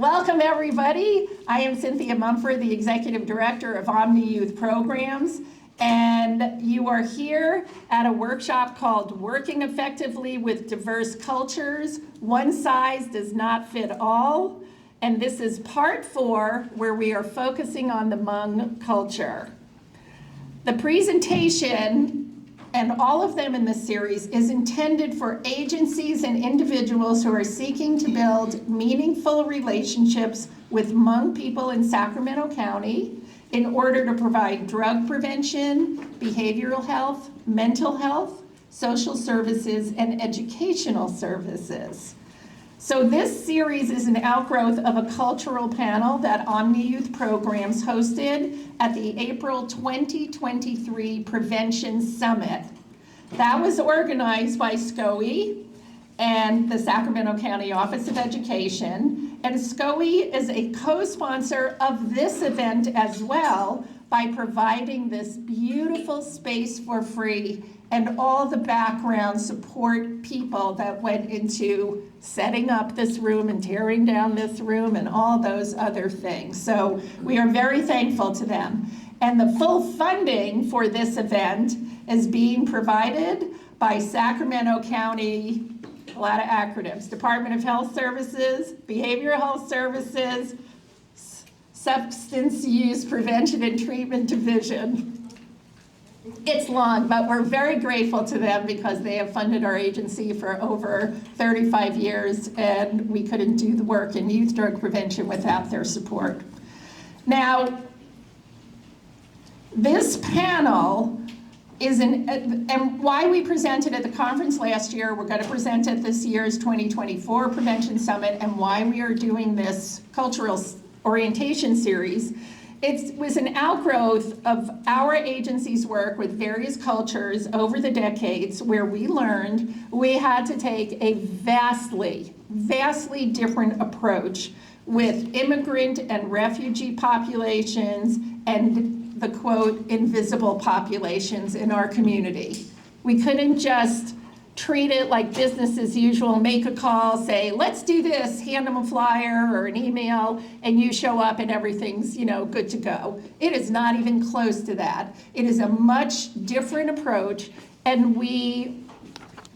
Welcome everybody. I am Cynthia Mumford, the Executive Director of Omni Youth Programs, and you are here at a workshop called Working Effectively with Diverse Cultures. One size does not fit all, and this is part 4 where we are focusing on the Hmong culture. The presentation, and all of them in this series, is intended for agencies and individuals who are seeking to build meaningful relationships with Hmong people in Sacramento County in order to provide drug prevention, behavioral health, mental health, social services, and educational services. So this series is an outgrowth of a cultural panel that Omni Youth Programs hosted at the April 2023 Prevention Summit. That was organized by SCOE and the Sacramento County Office of Education. And SCOE is a co-sponsor of this event as well by providing this beautiful space for free and all the background support people that went into setting up this room and tearing down this room and all those other things. So we are very thankful to them. And the full funding for this event is being provided by Sacramento County, a lot of acronyms, Department of Health Services, Behavioral Health Services, Substance Use Prevention and Treatment Division. It's long, but we're very grateful to them because they have funded our agency for over 35 years, and we couldn't do the work in youth drug prevention without their support. Now, this panel is and why we presented at the conference last year, we're going to present at this year's 2024 Prevention Summit, and why we are doing this cultural orientation series. It was an outgrowth of our agency's work with various cultures over the decades, where we learned we had to take a vastly different approach with immigrant and refugee populations and the quote, invisible populations in our community. We couldn't just treat it like business as usual, make a call, say, let's do this, hand them a flyer or an email, and you show up and everything's, good to go. It is not even close to that. It is a much different approach, and we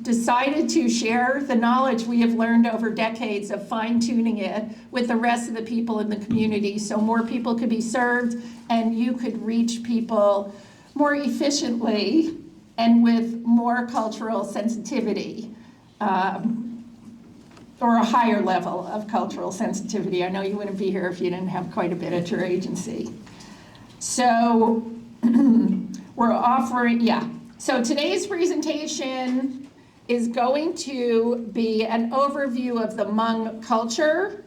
decided to share the knowledge we have learned over decades of fine-tuning it with the rest of the people in the community so more people could be served and you could reach people more efficiently and with more cultural sensitivity, or a higher level of cultural sensitivity. I know you wouldn't be here if you didn't have quite a bit at your agency. So we're offering, So today's presentation is going to be an overview of the Hmong culture,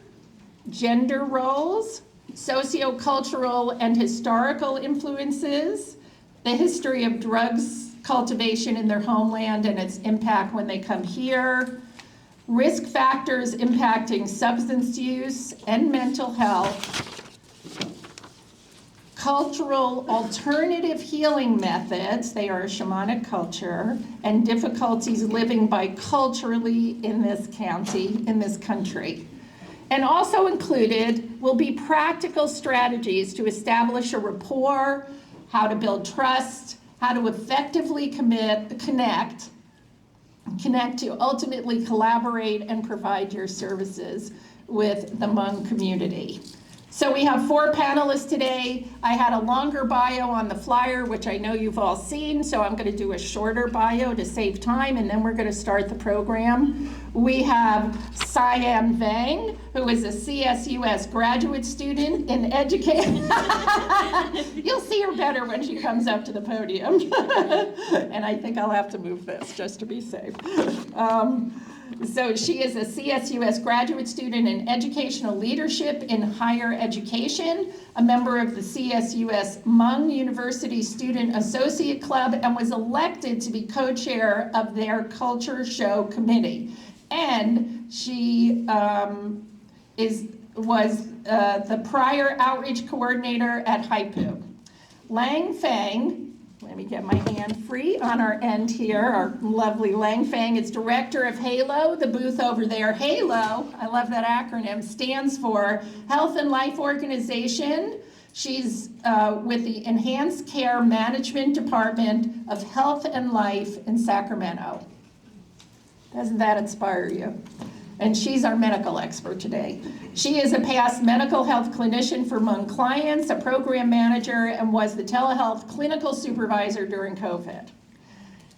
gender roles, sociocultural and historical influences, the history of drugs cultivation in their homeland and its impact when they come here, risk factors impacting substance use and mental health, cultural alternative healing methods, they are a shamanic culture, and difficulties living biculturally in this county, in this country. And also included will be practical strategies to establish a rapport, how to build trust, how to effectively connect to ultimately collaborate and provide your services with the Hmong community. So we have 4 panelists today. I had a longer bio on the flyer, which I know you've all seen, so I'm going to do a shorter bio to save time, and then we're going to start the program. We have Cyan Vang, who is a CSUS graduate student in education. You'll see her better when she comes up to the podium. And I think I'll have to move this just to be safe. So she is a CSUS graduate student in educational leadership in higher education, a member of the CSUS Hmong University Student Associate Club, and was elected to be co-chair of their Culture Show Committee. And she was the prior outreach coordinator at Haipu. Lang Fang, let me get my hand free on our end here. Our lovely Lang Fang is director of HALO, the booth over there. HALO, I love that acronym, stands for Health and Life Organization. She's with the Enhanced Care Management Department of Health and Life in Sacramento. Doesn't that inspire you? And she's our medical expert today. She is a past mental health clinician for Hmong clients, a program manager, and was the telehealth clinical supervisor during COVID.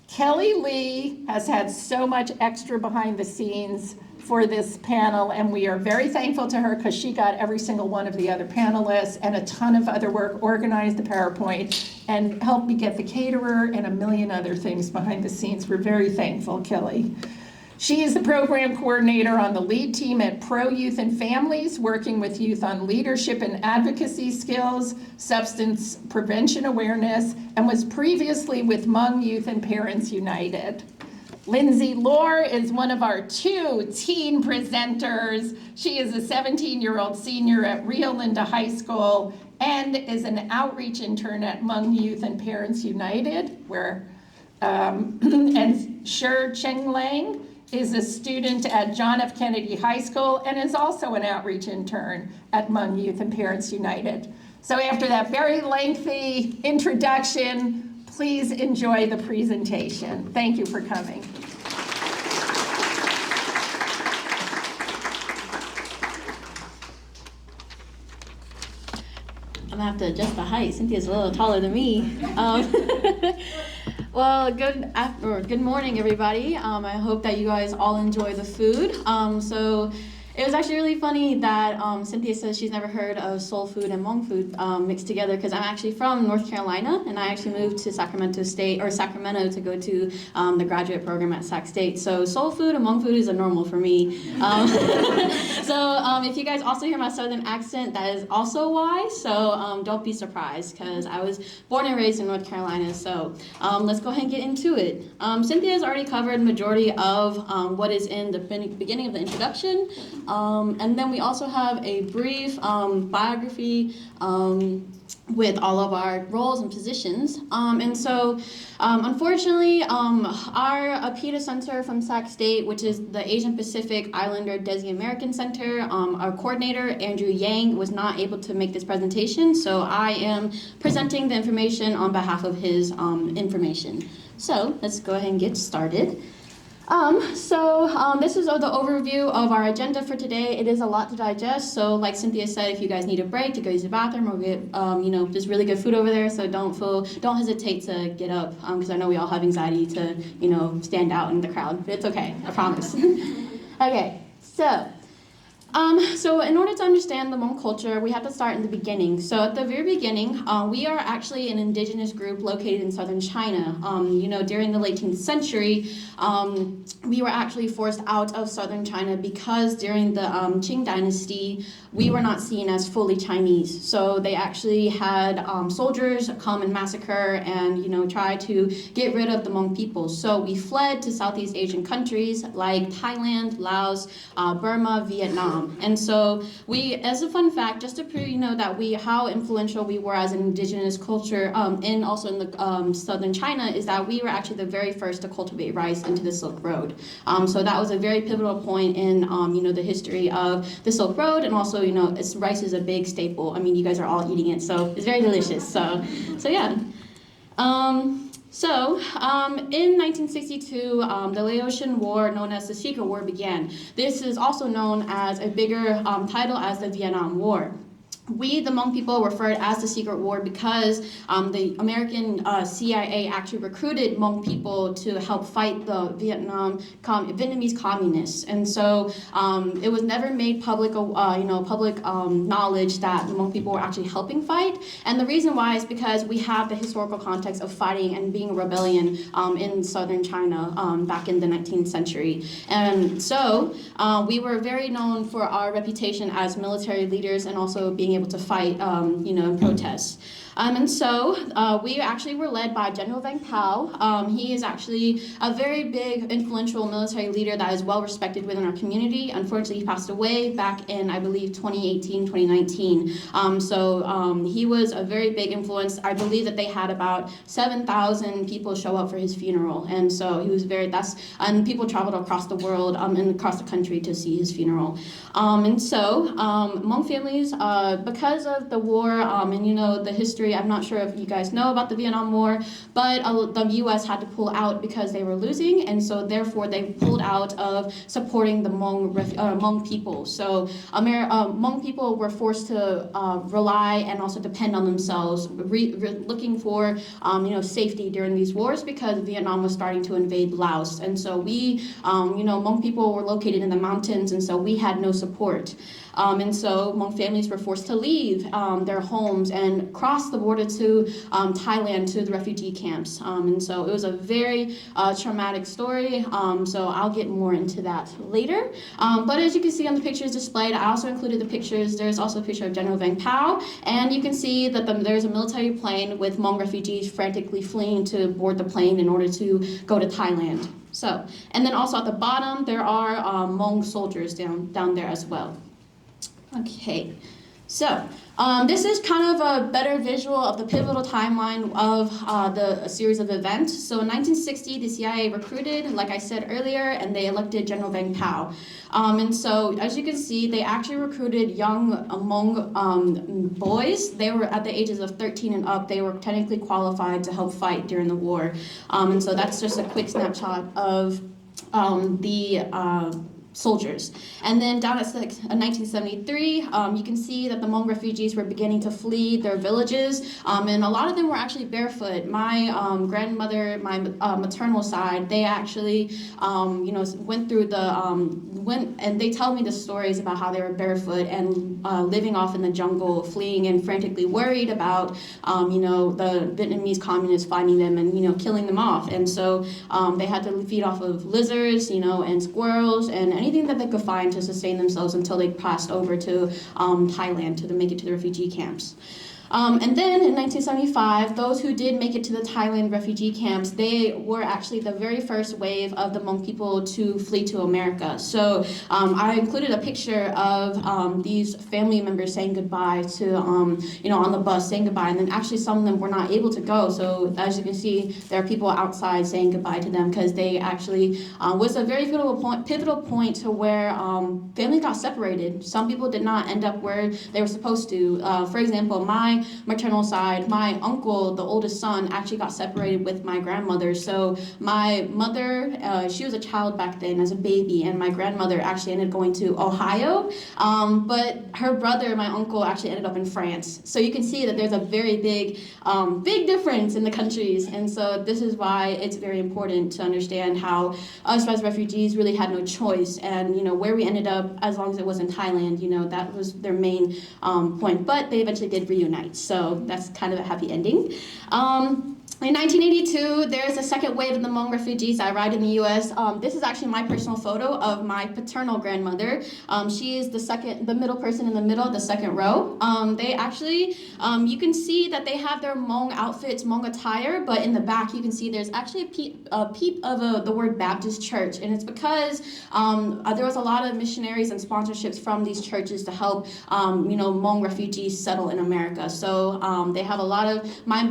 Kelly Lee has had so much extra behind the scenes for this panel, and we are very thankful to her because she got every single one of the other panelists and a ton of other work, organized the PowerPoint, and helped me get the caterer and a million other things behind the scenes. We're very thankful, Kelly. She is the program coordinator on the lead team at Pro Youth and Families, working with youth on leadership and advocacy skills, substance prevention awareness, and was previously with Hmong Youth and Parents United. Lindsay Lohr is one of our 2 teen presenters. She is a 17-year-old senior at Rio Linda High School and is an outreach intern at Hmong Youth and Parents United, where, and Shi Cheng Lang is a student at John F. Kennedy High School and is also an outreach intern at Hmong Youth and Parents United. So after that very lengthy introduction, please enjoy the presentation. Thank you for coming. I'm gonna have to adjust the height. Cynthia's a little taller than me. Well, good morning, everybody. I hope that you guys all enjoy the food. So it was actually really funny that Cynthia says she's never heard of soul food and Hmong food mixed together, because I'm actually from North Carolina, and I actually moved to Sacramento to go to the graduate program at Sac State. So soul food and Hmong food is a normal for me. So if you guys also hear my southern accent, that is also why. So don't be surprised, because I was born and raised in North Carolina. So let's go ahead and get into it. Cynthia has already covered majority of what is in the beginning of the introduction. And then we also have a brief biography with all of our roles and positions. And so, unfortunately, our APITA Center from Sac State, which is the Asian Pacific Islander Desi American Center, our coordinator, Andrew Yang, was not able to make this presentation, so I am presenting the information on behalf of his information. So, let's go ahead and get started. This is the overview of our agenda for today. It is a lot to digest, so like Cynthia said, if you guys need a break to go use the bathroom or get, there's really good food over there, so don't hesitate to get up, because I know we all have anxiety to, stand out in the crowd. It's okay, I promise. Okay, so in order to understand the Hmong culture, we have to start in the beginning. So at the very beginning, we are actually an indigenous group located in southern China. During the late 18th century, we were actually forced out of southern China because during the Qing dynasty, we were not seen as fully Chinese. So they actually had soldiers come and massacre and, try to get rid of the Hmong people. So we fled to Southeast Asian countries like Thailand, Laos, Burma, Vietnam. And so we, as a fun fact, just to prove, that how influential we were as an indigenous culture, and also in the southern China, is that we were actually the very first to cultivate rice into the Silk Road. So that was a very pivotal point in, the history of the Silk Road, and also, rice is a big staple. I mean, you guys are all eating it, so it's very delicious. So yeah. In 1962, the Laotian War, known as the Secret War, began. This is also known as a bigger title as the Vietnam War. We, the Hmong people, referred as the Secret War because the American CIA actually recruited Hmong people to help fight the Vietnamese communists, and so it was never made public, knowledge that the Hmong people were actually helping fight. And the reason why is because we have the historical context of fighting and being a rebellion in southern China back in the 19th century, and so we were very known for our reputation as military leaders and also being able to fight, in protests. And so we actually were led by General Vang Pao. He is actually a very big, influential military leader that is well respected within our community. Unfortunately, he passed away back in, I believe, 2018, 2019. He was a very big influence. I believe that they had about 7,000 people show up for his funeral. And so he was and people traveled across the world and across the country to see his funeral. Hmong families, because of the war and the history, I'm not sure if you guys know about the Vietnam War, but the U.S. had to pull out because they were losing, and so therefore they pulled out of supporting the Hmong people. So Hmong people were forced to rely and also depend on themselves, looking for safety during these wars because Vietnam was starting to invade Laos, and so we, Hmong people were located in the mountains, and so we had no support. Hmong families were forced to leave their homes and cross the border to Thailand to the refugee camps. It was a very traumatic story, so I'll get more into that later. But as you can see on the pictures displayed, I also included the pictures. There's also a picture of General Vang Pao, and you can see that there's a military plane with Hmong refugees frantically fleeing to board the plane in order to go to Thailand. And then also at the bottom, there are Hmong soldiers down there as well. Okay, so this is kind of a better visual of the pivotal timeline of a series of events. So in 1960, the CIA recruited, like I said earlier, and they elected General Vang Pao. As you can see, they actually recruited young Hmong boys. They were at the ages of 13 and up. They were technically qualified to help fight during the war. That's just a quick snapshot of the soldiers. And then down at 1973, you can see that the Hmong refugees were beginning to flee their villages, and a lot of them were actually barefoot. My grandmother, my maternal side, they actually, went through and they tell me the stories about how they were barefoot and living off in the jungle, fleeing and frantically worried about, the Vietnamese communists finding them and, killing them off. And so they had to feed off of lizards, and squirrels and anything that they could find to sustain themselves until they passed over to Thailand to make it to the refugee camps. And then in 1975, those who did make it to the Thailand refugee camps, they were actually the very first wave of the Hmong people to flee to America. So I included a picture of these family members saying goodbye to, on the bus saying goodbye, and then actually some of them were not able to go. So as you can see, there are people outside saying goodbye to them because they actually was a very pivotal point to where families got separated. Some people did not end up where they were supposed to. For example, my maternal side, my uncle, the oldest son, actually got separated with my grandmother. So my mother, she was a child back then as a baby, and my grandmother actually ended up going to Ohio, but her brother, my uncle, actually ended up in France. So you can see that there's a very big difference in the countries, and so this is why it's very important to understand how us as refugees really had no choice, and where we ended up, as long as it was in Thailand, that was their main point. But they eventually did reunite. So that's kind of a happy ending. In 1982, there's a second wave of the Hmong refugees that arrived in the U.S. This is actually my personal photo of my paternal grandmother. She is the middle person in the middle, the second row. They actually, you can see that they have their Hmong outfits, Hmong attire, but in the back you can see there's actually a peep of the word Baptist church, and it's because there was a lot of missionaries and sponsorships from these churches to help, Hmong refugees settle in America. So they have a lot of my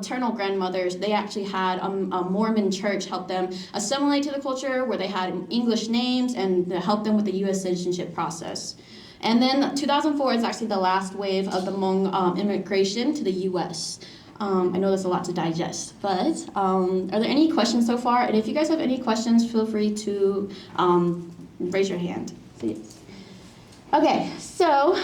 maternal grandmothers. They actually had a Mormon church help them assimilate to the culture, where they had English names and help them with the U.S. citizenship process. And then 2004 is actually the last wave of the Hmong immigration to the U.S. I know there's a lot to digest, but are there any questions so far? And if you guys have any questions, feel free to raise your hand. So, yes. Okay, so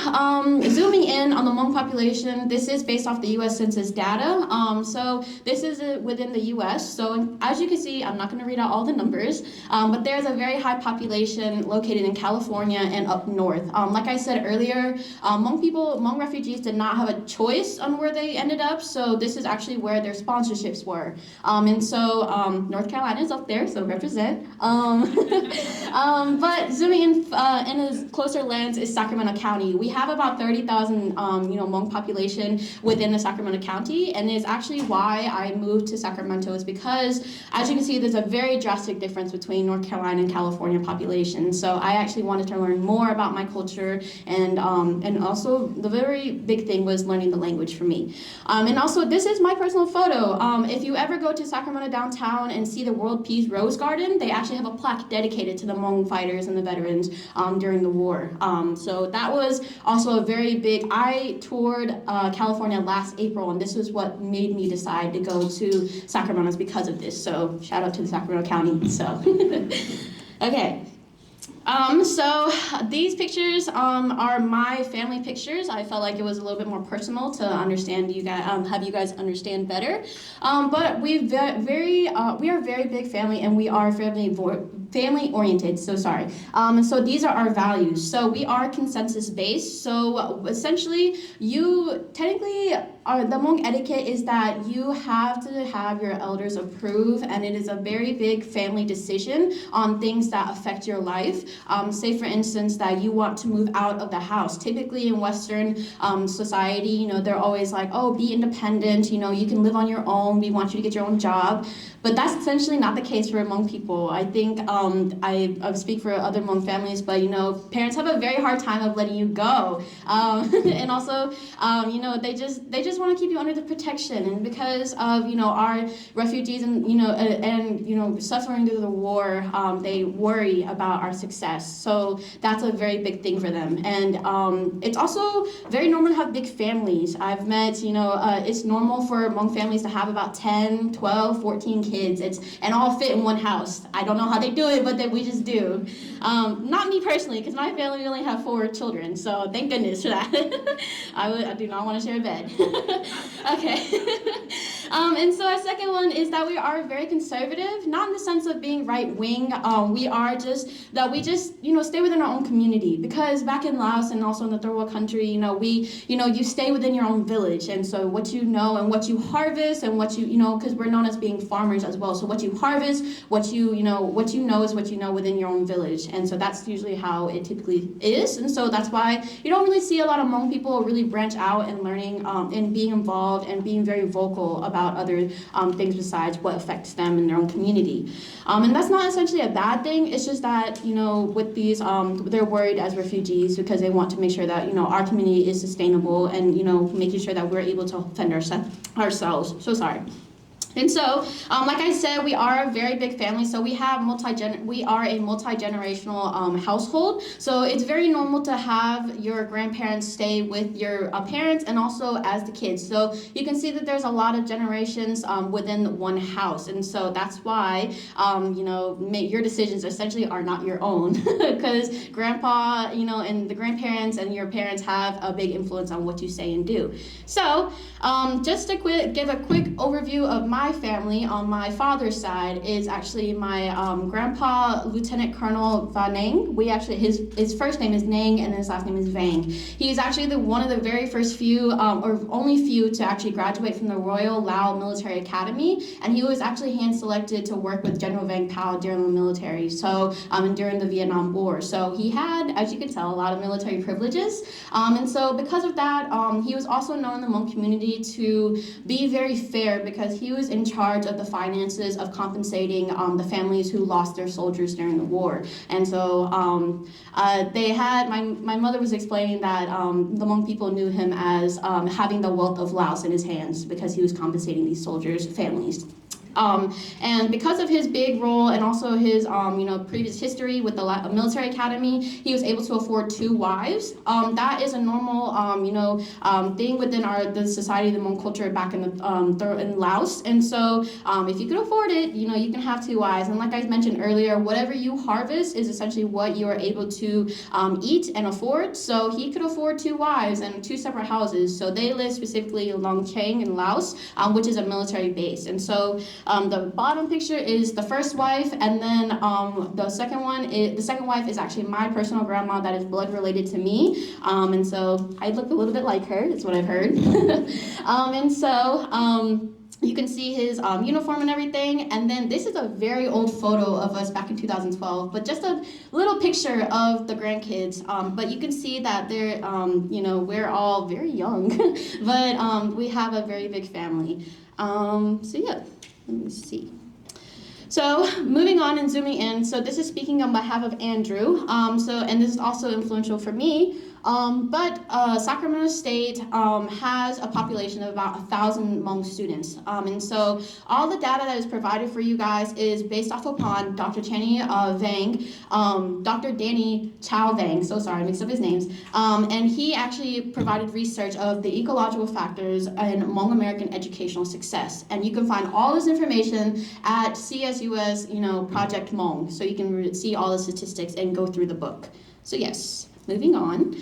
zooming in on the Hmong population, this is based off the U.S. Census data. So this is within the U.S. So as you can see, I'm not going to read out all the numbers, but there's a very high population located in California and up north. Like I said earlier, Hmong refugees did not have a choice on where they ended up. So this is actually where their sponsorships were. North Carolina is up there, so represent. But zooming in a closer lens is Sacramento County. We have about 30,000 Hmong population within the Sacramento County, and it's actually why I moved to Sacramento, is because, as you can see, there's a very drastic difference between North Carolina and California population. So I actually wanted to learn more about my culture, and also the very big thing was learning the language for me. And also, this is my personal photo. If you ever go to Sacramento downtown and see the World Peace Rose Garden, they actually have a plaque dedicated to the Hmong fighters and the veterans during the war. So that was also a very big, I toured California last April, and this was what made me decide to go to Sacramento because of this. So shout out to the Sacramento County. So, okay. So these pictures are my family pictures. I felt like it was a little bit more personal to understand you guys, have you guys understand better. But we are a very big family, and we are family oriented. So sorry. So these are our values. So we are consensus based. So essentially, the Hmong etiquette is that you have to have your elders approve, and it is a very big family decision on things that affect your life. Say for instance that you want to move out of the house. Typically in Western society, they're always like, oh, be independent, you can live on your own, we want you to get your own job. But that's essentially not the case for Hmong people. I think I speak for other Hmong families, but parents have a very hard time of letting you go, and also they just want to keep you under the protection. And because of our refugees and suffering through the war, they worry about our success. So that's a very big thing for them. And it's also very normal to have big families. I've met it's normal for Hmong families to have about 10, 12, 14 kids. And all fit in one house. I don't know how they do it, but we just do. Not me personally, because my family only have 4 children, so thank goodness for that. I do not want to share a bed. Okay. And so our second one is that we are very conservative, not in the sense of being right wing. We just stay within our own community, because back in Laos and also in the third world country, you stay within your own village, and so what you know and what you harvest and what because we're known as being farmers as well. So what you harvest, what you know is what you know within your own village, and so that's usually how it typically is. And so that's why you don't really see a lot of Hmong people really branch out and learning and being involved and being very vocal about other things besides what affects them in their own community. And that's not essentially a bad thing. It's just that with these they're worried as refugees because they want to make sure that our community is sustainable and making sure that we're able to fend ourselves. So sorry. And so, like I said, we are a very big family. So we are a multi-generational household. So it's very normal to have your grandparents stay with your parents and also as the kids. So you can see that there's a lot of generations within one house. And so that's why, your decisions essentially are not your own because grandpa, and the grandparents and your parents have a big influence on what you say and do. So just to give a quick overview of my family on my father's side is actually my grandpa, Lieutenant Colonel Vanang. His first name is Nang and his last name is Vang. He's actually one of the very first few, or only few, to actually graduate from the Royal Lao Military Academy, and he was actually hand-selected to work with General Vang Pao during the military, and during the Vietnam War. So he had, as you can tell, a lot of military privileges, and so because of that, he was also known in the Hmong community to be very fair because he was in charge of the finances of compensating the families who lost their soldiers during the war. And so my mother was explaining that the Hmong people knew him as having the wealth of Laos in his hands because he was compensating these soldiers' families. And because of his big role and also his previous history with the military academy, he was able to afford 2 wives. That is a normal thing within the society, the Hmong culture back in Laos. And so if you could afford it, you can have 2 wives. And like I mentioned earlier, whatever you harvest is essentially what you are able to eat and afford. So he could afford 2 wives and 2 separate houses. So they live specifically in Long Cheng in Laos, which is a military base. And so the bottom picture is the first wife, and then the second wife is actually my personal grandma that is blood related to me, and so I look a little bit like her. That's what I've heard. And so You can see his uniform and everything. And then this is a very old photo of us back in 2012, but just a little picture of the grandkids. But you can see that they're, we're all very young, but we have a very big family. So yeah, let me see. So moving on and zooming in, so this is speaking on behalf of Andrew. And this is also influential for me. But Sacramento State has a population of about 1,000 Hmong students. And so all the data that is provided for you guys is based off upon Dr. Channy Vang, Dr. Danny Chow Vang, so sorry, I mixed up his names. And he actually provided research of the ecological factors in Hmong American educational success. And you can find all this information at CSUS, Project Hmong. So you can see all the statistics and go through the book. So yes. Moving on.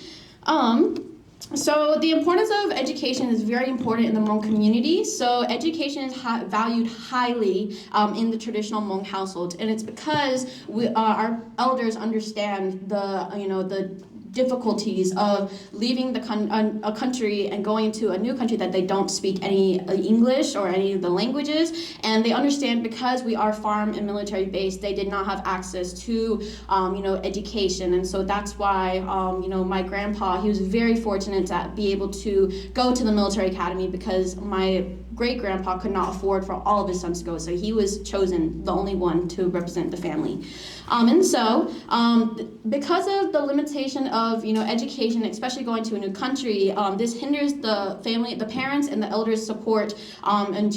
So the importance of education is very important in the Hmong community. So education is valued highly in the traditional Hmong households, and it's because our elders understand the difficulties of leaving a country and going to a new country that they don't speak any English or any of the languages, and they understand because we are farm and military based, they did not have access to education. And so that's why my grandpa, he was very fortunate to be able to go to the military academy, because my great-grandpa could not afford for all of his sons to go, so he was chosen, the only one, to represent the family. Because of the limitation of education, especially going to a new country, this hinders the family, the parents and the elders' support and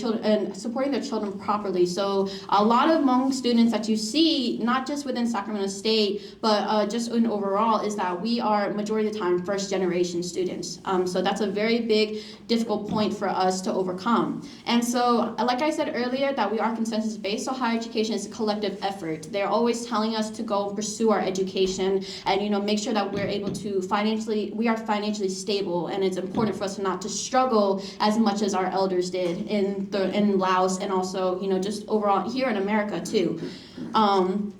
supporting their children properly. So a lot of Hmong students that you see, not just within Sacramento State, but just in overall, is that we are majority of the time first-generation students. So that's a very big, difficult point for us to overcome. And so, like I said earlier, that we are consensus-based, so higher education is a collective effort. They're always telling us to go and pursue our education and make sure that we're able to we are financially stable, and it's important for us not to struggle as much as our elders did in Laos, and also just overall here in America too.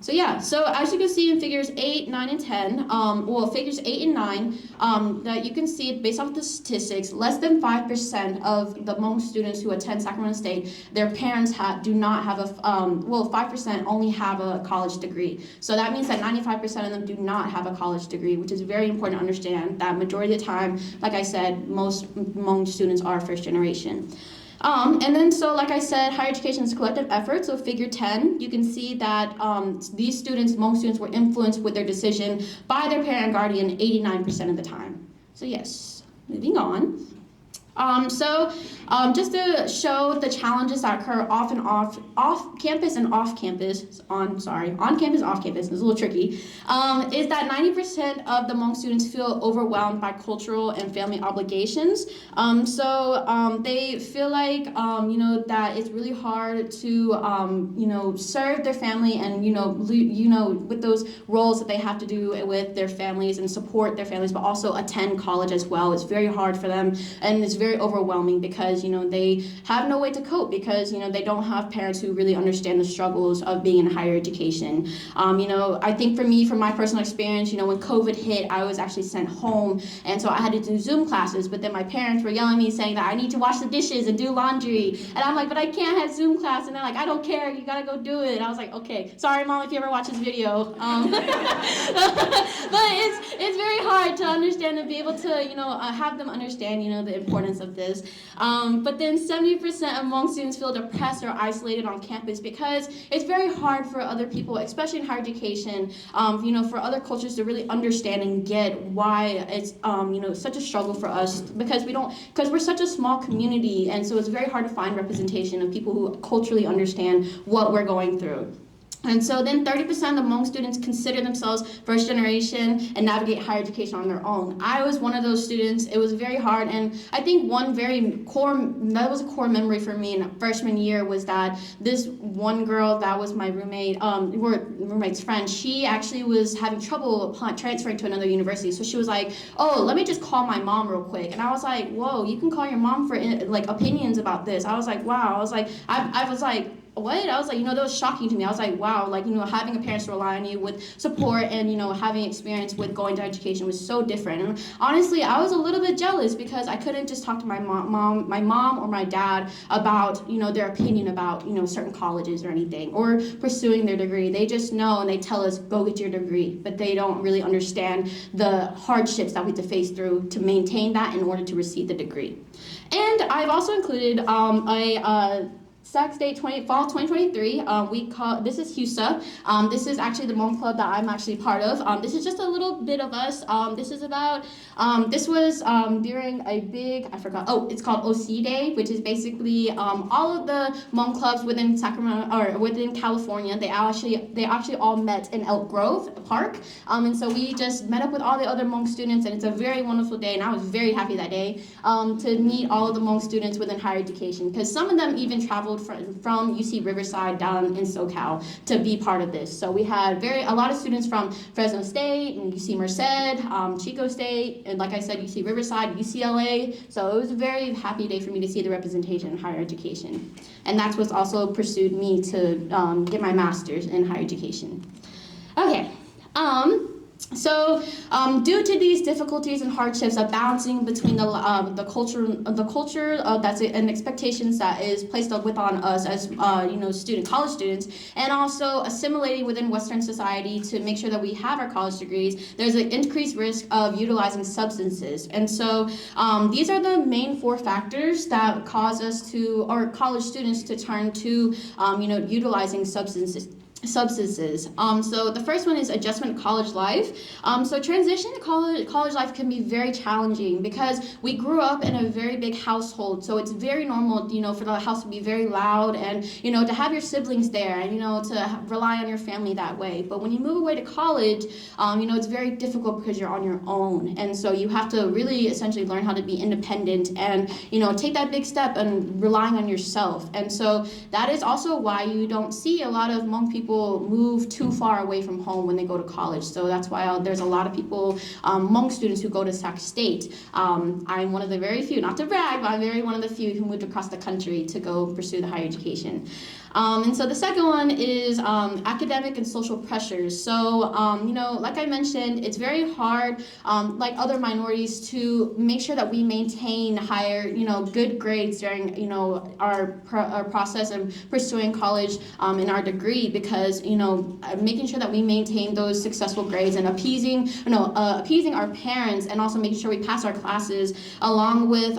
So as you can see in figures 8, 9, and 10, figures 8 and 9, that you can see based off the statistics, less than 5% of the Hmong students who attend Sacramento State, their parents do not have 5% only have a college degree. So that means that 95% of them do not have a college degree, which is very important to understand that majority of the time, like I said, most Hmong students are first generation. Like I said, higher education is a collective effort. So figure 10, you can see that these students, Hmong students, were influenced with their decision by their parent and guardian 89% of the time. So yes, moving on. Just to show the challenges that occur off campus and off campus, on campus, off campus, it's a little tricky, is that 90% of the Hmong students feel overwhelmed by cultural and family obligations. They feel like, that it's really hard to, serve their family and, with those roles that they have to do with their families and support their families, but also attend college as well. It's very hard for them, and it's very overwhelming because they have no way to cope, because they don't have parents who really understand the struggles of being in higher education. I think for me, from my personal experience, when COVID hit, I was actually sent home, and so I had to do Zoom classes, but then my parents were yelling at me saying that I need to wash the dishes and do laundry, and I'm like, but I can't have Zoom class, and they're like, I don't care, you gotta go do it. And I was like, okay, sorry Mom if you ever watch this video. But it's very hard to understand and be able to have them understand the importance of this. But then 70% of Hmong students feel depressed or isolated on campus, because it's very hard for other people, especially in higher education, for other cultures to really understand and get why it's such a struggle for us, because we're such a small community, and so it's very hard to find representation of people who culturally understand what we're going through. And so then 30% of Hmong students consider themselves first generation and navigate higher education on their own. I was one of those students. It was very hard, and I think that was a core memory for me in freshman year was that this one girl that was my roommate, roommate's friend, she actually was having trouble transferring to another university. So she was like, oh, let me just call my mom real quick. And I was like, whoa, you can call your mom for opinions about this. I was like, wow. I was like, what? I was like, that was shocking to me. I was like, wow, like, having a parents rely on you with support and, having experience with going to education was so different. And honestly, I was a little bit jealous because I couldn't just talk to my mom or my dad about, their opinion about, certain colleges or anything, or pursuing their degree. They just know and they tell us, go get your degree, but they don't really understand the hardships that we have to face through to maintain that in order to receive the degree. And I've also included a Sac State Fall 2023. This is HUSA. This is actually the Hmong club that I'm actually part of. This is just a little bit of us. This was during a big, it's called OC Day, which is basically all of the Hmong clubs within Sacramento or within California. They actually all met in Elk Grove Park, and so we just met up with all the other Hmong students, and it's a very wonderful day. And I was very happy that day to meet all of the Hmong students within higher education, because some of them even traveled from UC Riverside down in SoCal to be part of this. So we had a lot of students from Fresno State and UC Merced, Chico State, and like I said, UC Riverside, UCLA. So it was a very happy day for me to see the representation in higher education. And that's what's also pursued me to get my master's in higher education. Okay. So, due to these difficulties and hardships of balancing between the culture that's and expectations that is placed on us as college students, and also assimilating within Western society to make sure that we have our college degrees, there's an increased risk of utilizing substances. And so, these are the main 4 factors that cause us or college students to turn to utilizing substances. So the first one is adjustment to college life. So transition to college life can be very challenging because we grew up in a very big household. So it's very normal, for the house to be very loud and, to have your siblings there and, to rely on your family that way. But when you move away to college, it's very difficult because you're on your own. And so you have to really essentially learn how to be independent and, take that big step and relying on yourself. And so that is also why you don't see a lot of Hmong people move too far away from home when they go to college. So that's why there's a lot of people, Hmong students who go to Sac State. I'm one of the very few, not to brag, but I'm one of the few who moved across the country to go pursue the higher education. And so the second one is academic and social pressures. So, like I mentioned, it's very hard, like other minorities, to make sure that we maintain higher, good grades during, our process of pursuing college in our degree, because, making sure that we maintain those successful grades and appeasing our parents, and also making sure we pass our classes, along with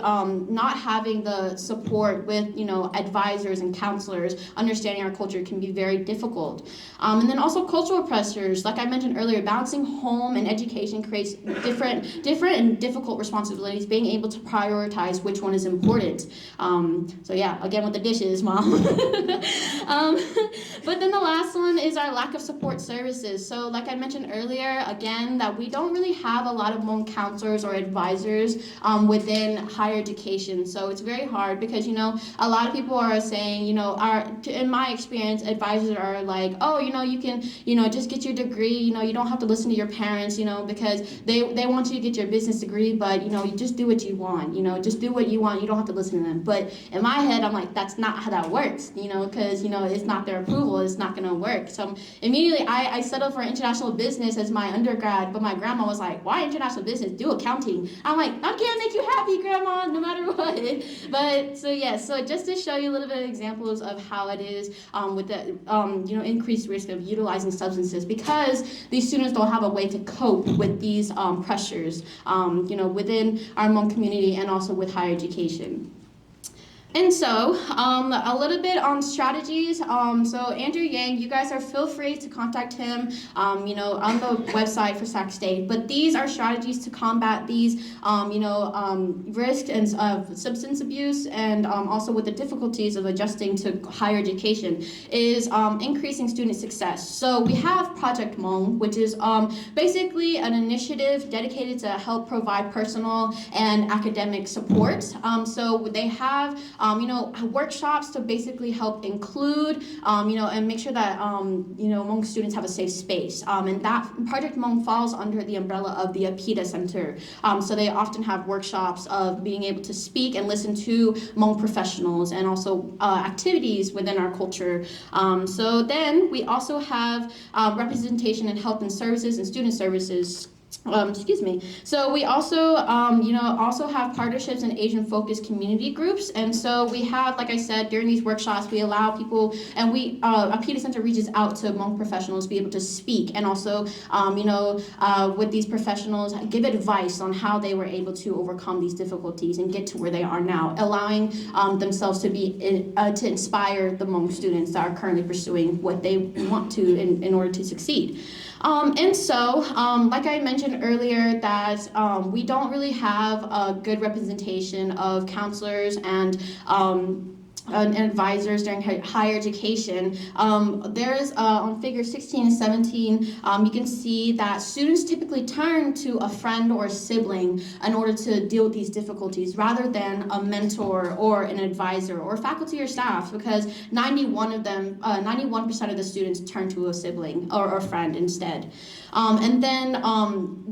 not having the support with, advisors and counselors. Understanding our culture can be very difficult. And then also cultural pressures. Like I mentioned earlier, balancing home and education creates different and difficult responsibilities, being able to prioritize which one is important. So yeah, again with the dishes, Mom. But then the last one is our lack of support services. So like I mentioned earlier, again, that we don't really have a lot of Hmong counselors or advisors within higher education. So it's very hard because, a lot of people are saying, in my experience, advisors are like, oh, you can, just get your degree, you don't have to listen to your parents, because they want you to get your business degree, but, you just do what you want, just do what you want, you don't have to listen to them. But in my head, I'm like, that's not how that works, because, it's not their approval, it's not going to work. So immediately I settled for international business as my undergrad, but my grandma was like, why international business? Do accounting. I'm like, I can't make you happy, Grandma, no matter what. But so just to show you a little bit of examples of how it is with the increased risk of utilizing substances, because these students don't have a way to cope with these pressures within our Hmong community and also with higher education. And so, a little bit on strategies. So Andrew Yang, you guys feel free to contact him, on the website for Sac State. But these are strategies to combat these, risks and of substance abuse, and also with the difficulties of adjusting to higher education, is increasing student success. So we have Project Hmong, which is basically an initiative dedicated to help provide personal and academic support. So they have workshops to basically help include, and make sure that, Hmong students have a safe space. And that Project Hmong falls under the umbrella of the APIDA Center. So they often have workshops of being able to speak and listen to Hmong professionals and also activities within our culture. So then we also have representation in health and services and student services. So we also, also have partnerships in Asian-focused community groups, and so we have, like I said, during these workshops, we allow people, and APIDA Center reaches out to Hmong professionals to be able to speak, and also, with these professionals, give advice on how they were able to overcome these difficulties and get to where they are now, allowing themselves to be to inspire the Hmong students that are currently pursuing what they want to in order to succeed. Like I mentioned earlier, that we don't really have a good representation of counselors and advisors during higher education. There's on figure 16 and 17, you can see that students typically turn to a friend or a sibling in order to deal with these difficulties rather than a mentor or an advisor or faculty or staff, because 91% of the students turn to a sibling or a friend instead.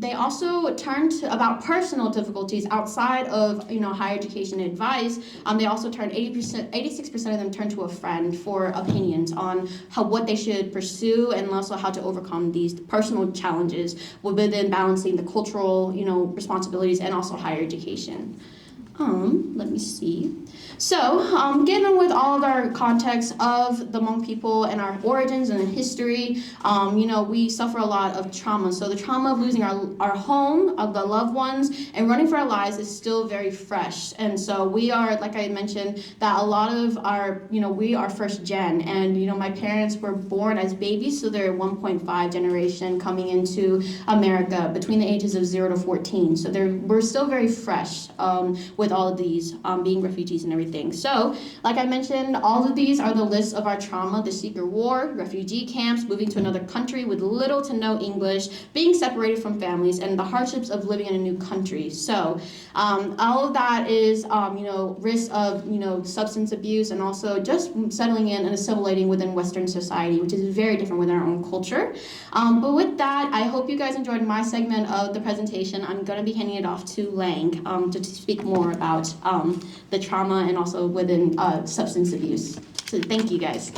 They also turn to about personal difficulties outside of higher education advice. They also turn 86% of them turn to a friend for opinions on what they should pursue and also how to overcome these personal challenges within balancing the cultural responsibilities and also higher education. Let me see. So, getting on with all of our context of the Hmong people and our origins and history, we suffer a lot of trauma. So the trauma of losing our home, of the loved ones, and running for our lives is still very fresh. And so we are, like I mentioned, that a lot of our, we are first gen. And, my parents were born as babies, so they're 1.5 generation coming into America between the ages of 0 to 14. So we're still very fresh with all of these being refugees and everything. So, like I mentioned, all of these are the lists of our trauma: the Seeker War, refugee camps, moving to another country with little to no English, being separated from families, and the hardships of living in a new country. So, all of that is, risk of, substance abuse, and also just settling in and assimilating within Western society, which is very different within our own culture. But with that, I hope you guys enjoyed my segment of the presentation. I'm going to be handing it off to Lang to speak more about the trauma and also within substance abuse. So thank you guys.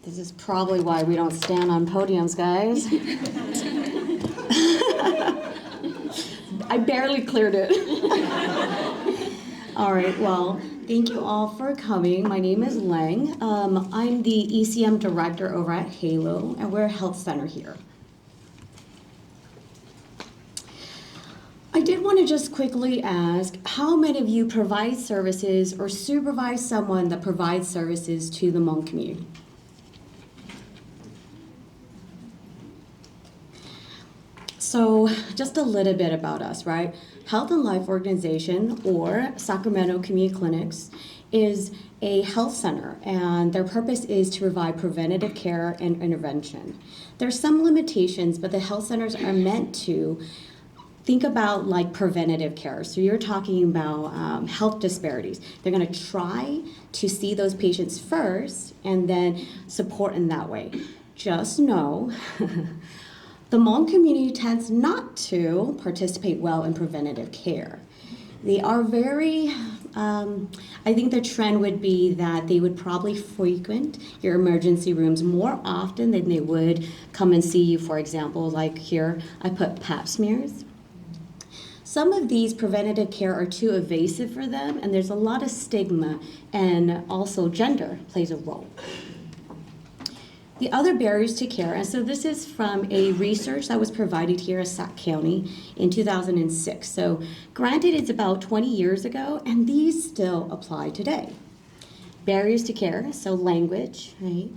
This is probably why we don't stand on podiums, guys. I barely cleared it. All right, well, thank you all for coming. My name is Lang. I'm the ECM director over at Halo, and we're a health center here. I did want to just quickly ask, how many of you provide services or supervise someone that provides services to the Hmong community? So just a little bit about us, right? Health and Life Organization, or Sacramento Community Clinics, is a health center, and their purpose is to provide preventative care and intervention. There's some limitations, but the health centers are meant to think about like preventative care. So you're talking about health disparities. They're going to try to see those patients first and then support in that way. Just know the Hmong community tends not to participate well in preventative care. They are very, I think the trend would be that they would probably frequent your emergency rooms more often than they would come and see you, for example, like here, I put pap smears. Some of these preventative care are too evasive for them, and there's a lot of stigma, and also gender plays a role. The other barriers to care, and so this is from a research that was provided here at Sac County in 2006. So granted, it's about 20 years ago, and these still apply today. Barriers to care, so language, right?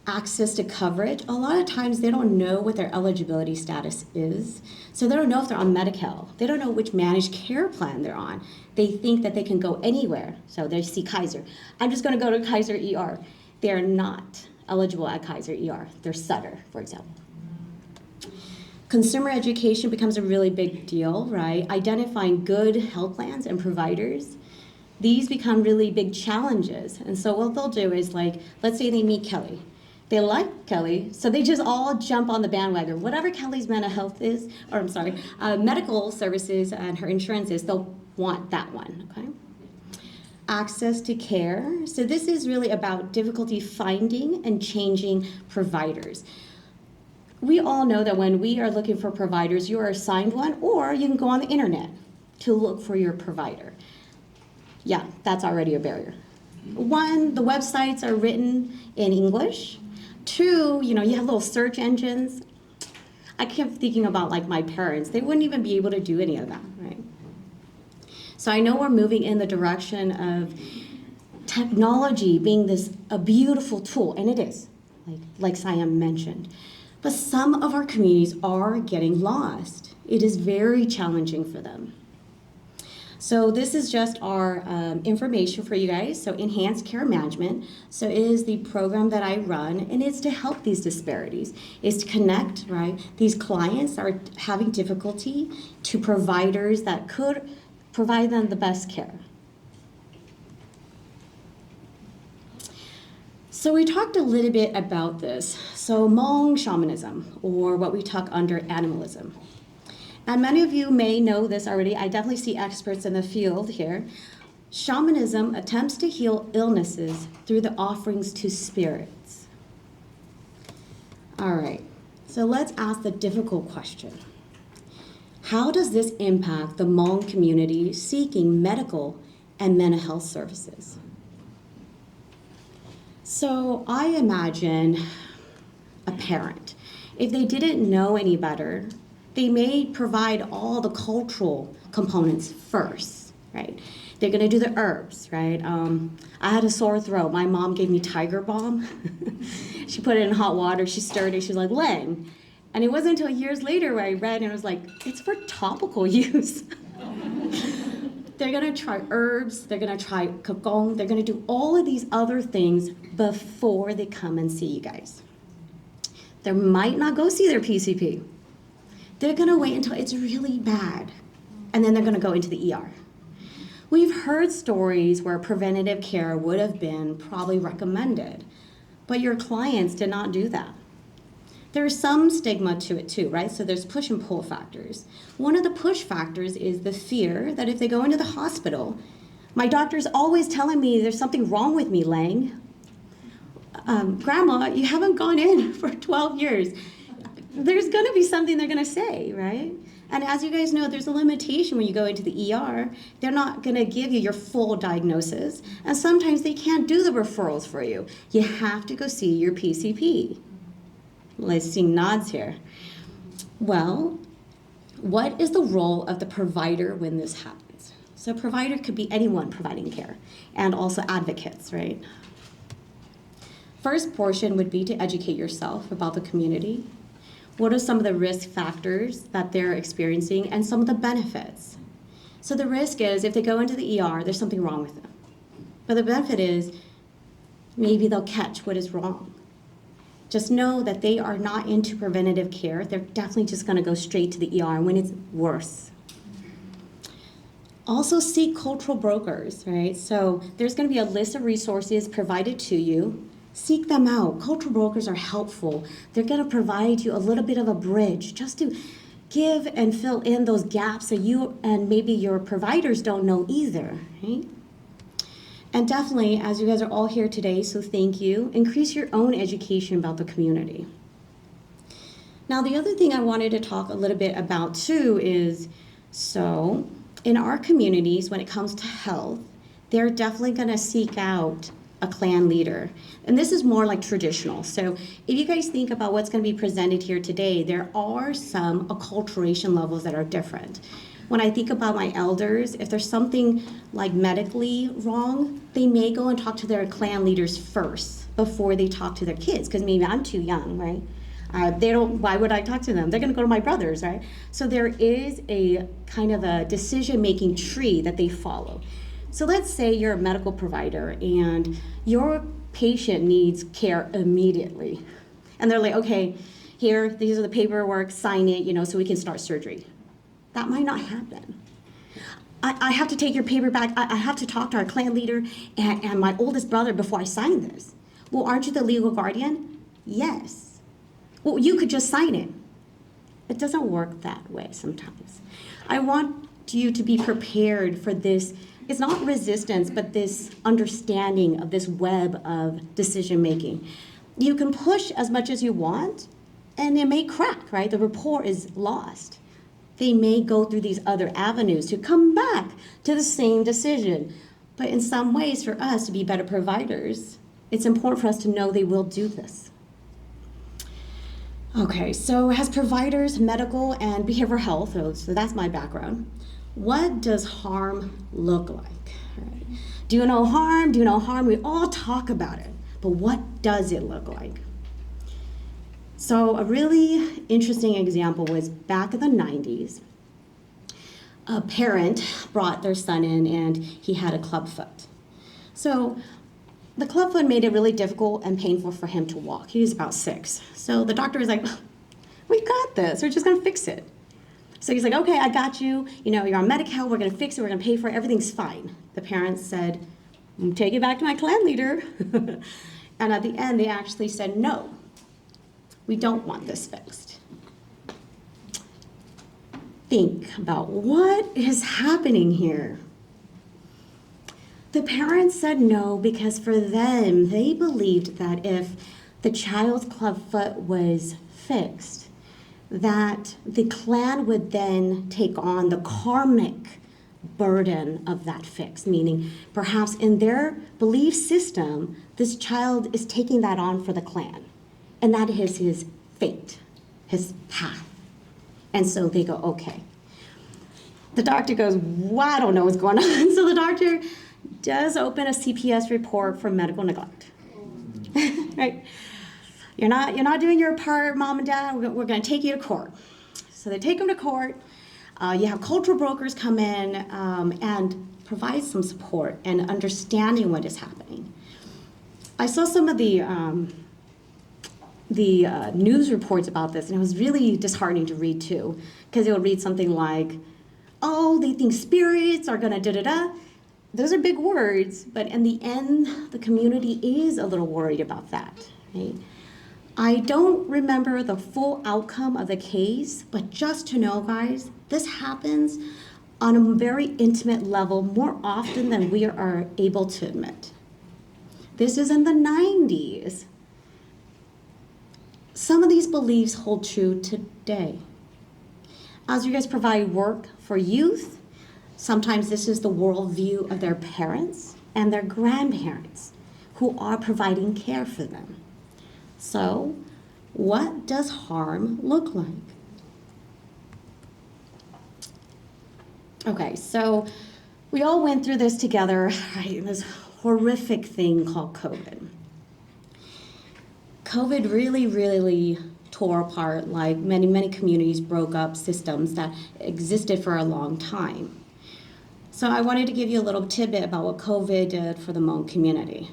Access to coverage. A lot of times they don't know what their eligibility status is. So they don't know if they're on Medi-Cal. They don't know which managed care plan they're on. They think that they can go anywhere. So they see Kaiser. I'm just gonna go to Kaiser ER. They're not eligible at Kaiser ER. They're Sutter, for example. Consumer education becomes a really big deal, right? Identifying good health plans and providers. These become really big challenges. And so what they'll do is like, let's say they meet Kelly. They like Kelly, so they just all jump on the bandwagon. Whatever Kelly's mental health is, or I'm sorry, medical services and her insurance is, they'll want that one, okay? Access to care. So this is really about difficulty finding and changing providers. We all know that when we are looking for providers, you are assigned one, or you can go on the internet to look for your provider. Yeah, that's already a barrier. One, the websites are written in English. Two, you have little search engines. I kept thinking about like my parents. They wouldn't even be able to do any of that, right? So I know we're moving in the direction of technology being a beautiful tool, and it is, like Siam mentioned. But some of our communities are getting lost. It is very challenging for them. So this is just our information for you guys. So Enhanced Care Management. So it is the program that I run, and it's to help these disparities. It's to connect, right? These clients are having difficulty to providers that could provide them the best care. So we talked a little bit about this. So Hmong shamanism, or what we talk under animalism. And many of you may know this already. I definitely see experts in the field here. Shamanism attempts to heal illnesses through the offerings to spirits. All right, so let's ask the difficult question. How does this impact the Hmong community seeking medical and mental health services? So I imagine a parent, if they didn't know any better, they may provide all the cultural components first, right? They're gonna do the herbs, right? I had a sore throat. My mom gave me tiger balm. She put it in hot water, she stirred it, she's like, Lang. And it wasn't until years later where I read and I was like, it's for topical use. They're gonna try herbs, they're gonna try kagong, they're gonna do all of these other things before they come and see you guys. They might not go see their PCP. They're gonna wait until it's really bad, and then they're gonna go into the ER. We've heard stories where preventative care would have been probably recommended, but your clients did not do that. There's some stigma to it too, right? So there's push and pull factors. One of the push factors is the fear that if they go into the hospital, my doctor's always telling me there's something wrong with me, Lang. Grandma, you haven't gone in for 12 years. There's gonna be something they're gonna say, right? And as you guys know, there's a limitation when you go into the ER. They're not gonna give you your full diagnosis, and sometimes they can't do the referrals for you. You have to go see your PCP. Let's see nods here. Well, what is the role of the provider when this happens? So a provider could be anyone providing care, and also advocates, right? First portion would be to educate yourself about the community. What are some of the risk factors that they're experiencing and some of the benefits? So the risk is if they go into the ER, there's something wrong with them. But the benefit is maybe they'll catch what is wrong. Just know that they are not into preventative care. They're definitely just gonna go straight to the ER when it's worse. Also seek cultural brokers, right? So there's gonna be a list of resources provided to you. Seek them out. Cultural brokers are helpful. They're gonna provide you a little bit of a bridge just to give and fill in those gaps that you and maybe your providers don't know either, right? And definitely, as you guys are all here today, so thank you, increase your own education about the community. Now, the other thing I wanted to talk a little bit about too is, so in our communities, when it comes to health, they're definitely gonna seek out a clan leader. And this is more like traditional. So if you guys think about what's going to be presented here today, there are some acculturation levels that are different. When I think about my elders, if there's something like medically wrong, they may go and talk to their clan leaders first before they talk to their kids, because maybe I'm too young, right? Why would I talk to them? They're gonna go to my brothers, right? So there is a kind of a decision-making tree that they follow. So let's say you're a medical provider and your patient needs care immediately. And they're like, okay, here, these are the paperwork, sign it, so we can start surgery. That might not happen. I have to take your paper back. I have to talk to our clan leader and my oldest brother before I sign this. Well, aren't you the legal guardian? Yes. Well, you could just sign it. It doesn't work that way sometimes. I want you to be prepared for this. It's not resistance, but this understanding of this web of decision making. You can push as much as you want, and it may crack, right? The rapport is lost. They may go through these other avenues to come back to the same decision. But in some ways, for us to be better providers, it's important for us to know they will do this. Okay, so as providers, medical and behavioral health, so that's my background, what does harm look like? Right. Do you know harm? Do you know harm? We all talk about it, but what does it look like? So a really interesting example was back in the 90s, a parent brought their son in and he had a clubfoot. So the clubfoot made it really difficult and painful for him to walk. He was about 6. So the doctor was like, we got this, we're just gonna fix it. So he's like, okay, I got you. You're on Medi-Cal, we're gonna fix it, we're gonna pay for it, everything's fine. The parents said, take it back to my clan leader. And at the end, they actually said, no, we don't want this fixed. Think about what is happening here. The parents said no because for them, they believed that if the child's clubfoot was fixed, that the clan would then take on the karmic burden of that fix, meaning perhaps in their belief system, this child is taking that on for the clan. And that is his fate, his path. And so they go, okay. The doctor goes, well, I don't know what's going on. So the doctor does open a CPS report for medical neglect. Right? You're not doing your part, mom and dad. We're going to take you to court. So they take him to court. You have cultural brokers come in and provide some support and understanding what is happening. I saw some of the news reports about this, and it was really disheartening to read too, because it would read something like, oh, they think spirits are gonna da-da-da. Those are big words, but in the end, the community is a little worried about that, right? I don't remember the full outcome of the case, but just to know, guys, this happens on a very intimate level more often than we are able to admit. This is in the 90s. Some of these beliefs hold true today. As you guys provide work for youth, sometimes this is the worldview of their parents and their grandparents who are providing care for them. So, what does harm look like? Okay, so we all went through this together, right? This horrific thing called COVID. COVID really tore apart, like many communities broke up systems that existed for a long time. So I wanted to give you a little tidbit about what COVID did for the Hmong community.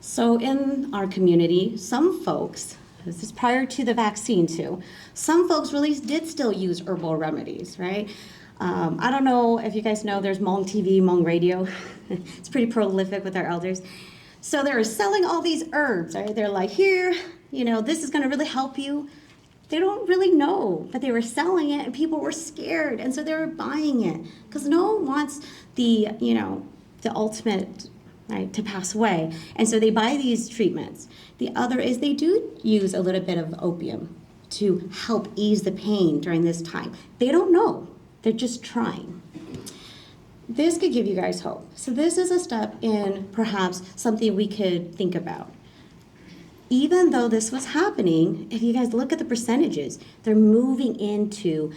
So in our community, some folks, this is prior to the vaccine too, some folks really did still use herbal remedies, right? I don't know if you guys know, there's Hmong TV, Hmong radio. It's pretty prolific with our elders. So they were selling all these herbs, right? They're like, here, this is gonna really help you. They don't really know, but they were selling it and people were scared. And so they were buying it because no one wants the ultimate, right, to pass away. And so they buy these treatments. The other is they do use a little bit of opium to help ease the pain during this time. They don't know, they're just trying. This could give you guys hope. So this is a step in perhaps something we could think about. Even though this was happening, if you guys look at the percentages, they're moving into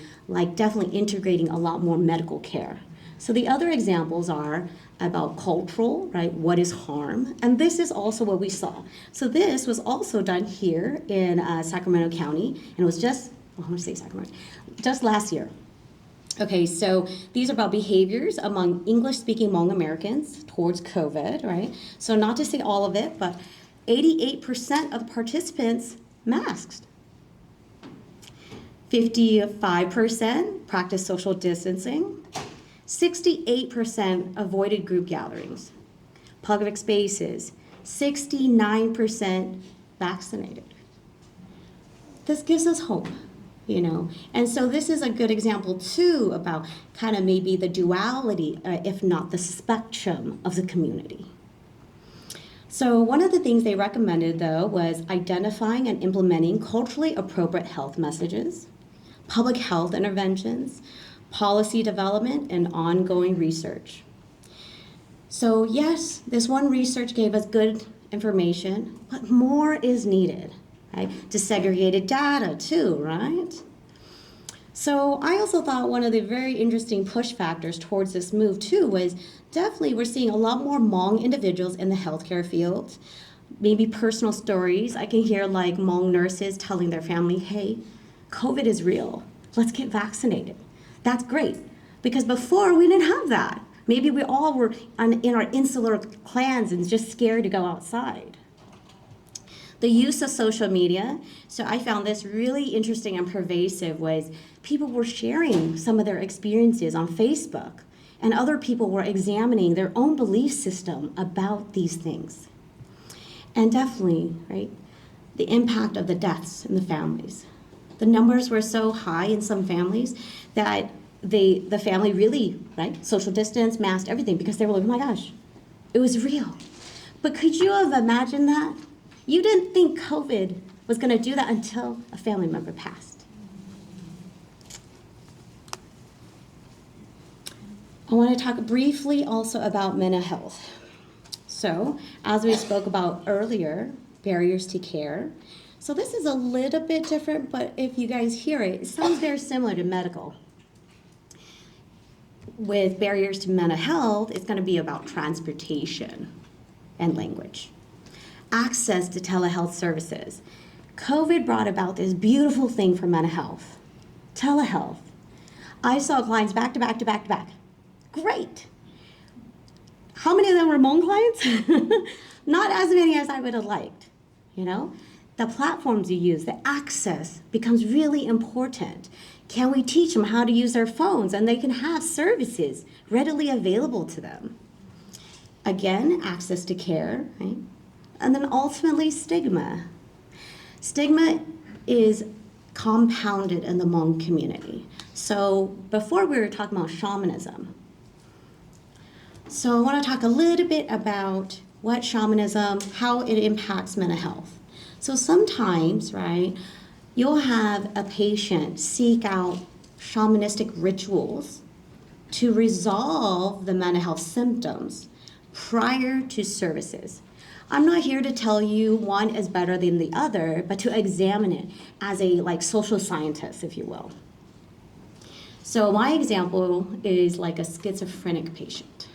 definitely integrating a lot more medical care. So the other examples are about cultural, right? What is harm? And this is also what we saw. So this was also done here in Sacramento County, and it was just last year. Okay, so these are about behaviors among English-speaking Hmong Americans towards COVID, right? So not to say all of it, but 88% of the participants masked. 55% practiced social distancing. 68% avoided group gatherings. Public spaces, 69% vaccinated. This gives us hope, you know. And so this is a good example too about kind of maybe the duality, if not the spectrum of the community. So one of the things they recommended though was identifying and implementing culturally appropriate health messages, public health interventions, policy development, and ongoing research. So yes, this one research gave us good information, but more is needed, right? Disaggregated data too, right? So I also thought one of the very interesting push factors towards this move too was definitely we're seeing a lot more Hmong individuals in the healthcare field, maybe personal stories. I can hear like Hmong nurses telling their family, hey, COVID is real, let's get vaccinated. That's great, because before we didn't have that. Maybe we all were in our insular clans and just scared to go outside. The use of social media, so I found this really interesting and pervasive, was people were sharing some of their experiences on Facebook, and other people were examining their own belief system about these things. And definitely, right, the impact of the deaths in the families. The numbers were so high in some families that the family really, right, social distance, masked, everything, because they were like, oh my gosh, it was real. But could you have imagined that? You didn't think COVID was going to do that until a family member passed. I want to talk briefly also about mental health. So, as we spoke about earlier, barriers to care. So this is a little bit different, but if you guys hear it, it sounds very similar to medical. With barriers to mental health, it's going to be about transportation and language. Access to telehealth services. COVID brought about this beautiful thing for mental health, telehealth. I saw clients back to back to back to back. Great. How many of them were Hmong clients? Not as many as I would have liked, you know? The platforms you use, the access becomes really important. Can we teach them how to use their phones and they can have services readily available to them? Again, access to care, right? And then ultimately stigma. Stigma is compounded in the Hmong community. So before we were talking about shamanism. So I want to talk a little bit about what shamanism, how it impacts mental health. So sometimes, right, you'll have a patient seek out shamanistic rituals to resolve the mental health symptoms prior to services. I'm not here to tell you one is better than the other, but to examine it as a social scientist, if you will. So my example is like a schizophrenic patient.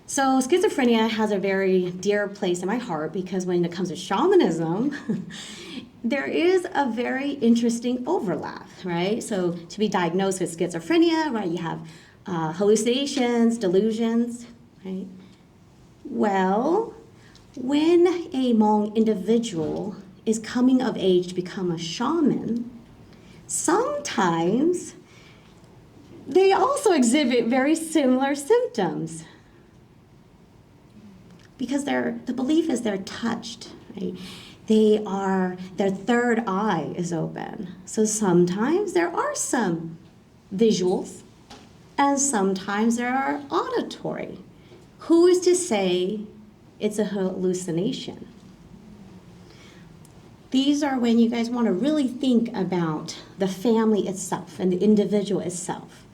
So schizophrenia has a very dear place in my heart because when it comes to shamanism, there is a very interesting overlap, right? So to be diagnosed with schizophrenia, right, you have hallucinations, delusions, right? Well, when a Hmong individual is coming of age to become a shaman, sometimes they also exhibit very similar symptoms. Because the belief is they're touched, right? Their third eye is open. So sometimes there are some visuals and sometimes there are auditory. Who is to say it's a hallucination? These are when you guys want to really think about the family itself and the individual itself.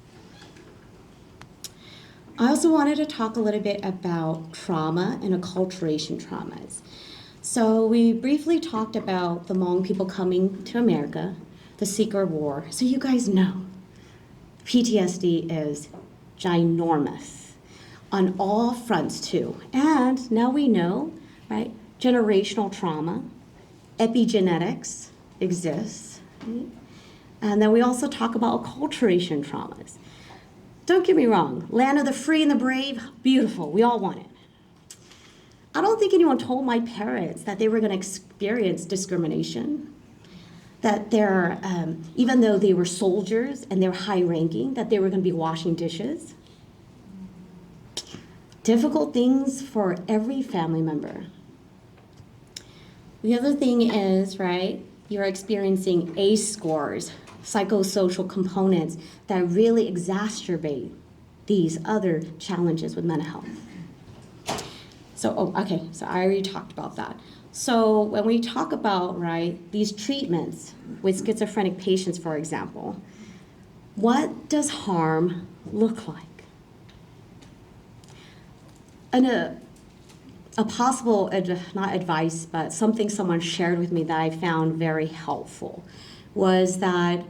I also wanted to talk a little bit about trauma and acculturation traumas. So we briefly talked about the Hmong people coming to America, the Seeker War. So you guys know, PTSD is ginormous on all fronts too. And now we know, right, generational trauma, epigenetics exists. Right? And then we also talk about acculturation traumas. Don't get me wrong, land of the free and the brave, beautiful, we all want it. I don't think anyone told my parents that they were going to experience discrimination. that they're, even though they were soldiers and they're high ranking, that they were going to be washing dishes. Difficult things for every family member. The other thing is, right, you're experiencing ACE scores, psychosocial components that really exacerbate these other challenges with mental health. So I already talked about that. So when we talk about, right, these treatments with schizophrenic patients, for example, what does harm look like? And a possible, not advice, but something someone shared with me that I found very helpful was that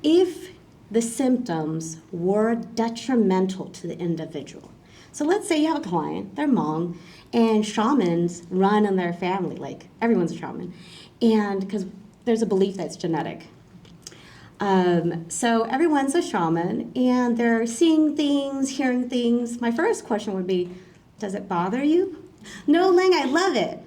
if the symptoms were detrimental to the individual, so let's say you have a client, they're Hmong, and shamans run in their family, like everyone's a shaman, and because there's a belief that's genetic. So everyone's a shaman, and they're seeing things, hearing things. My first question would be, does it bother you? No, Ling, I love it.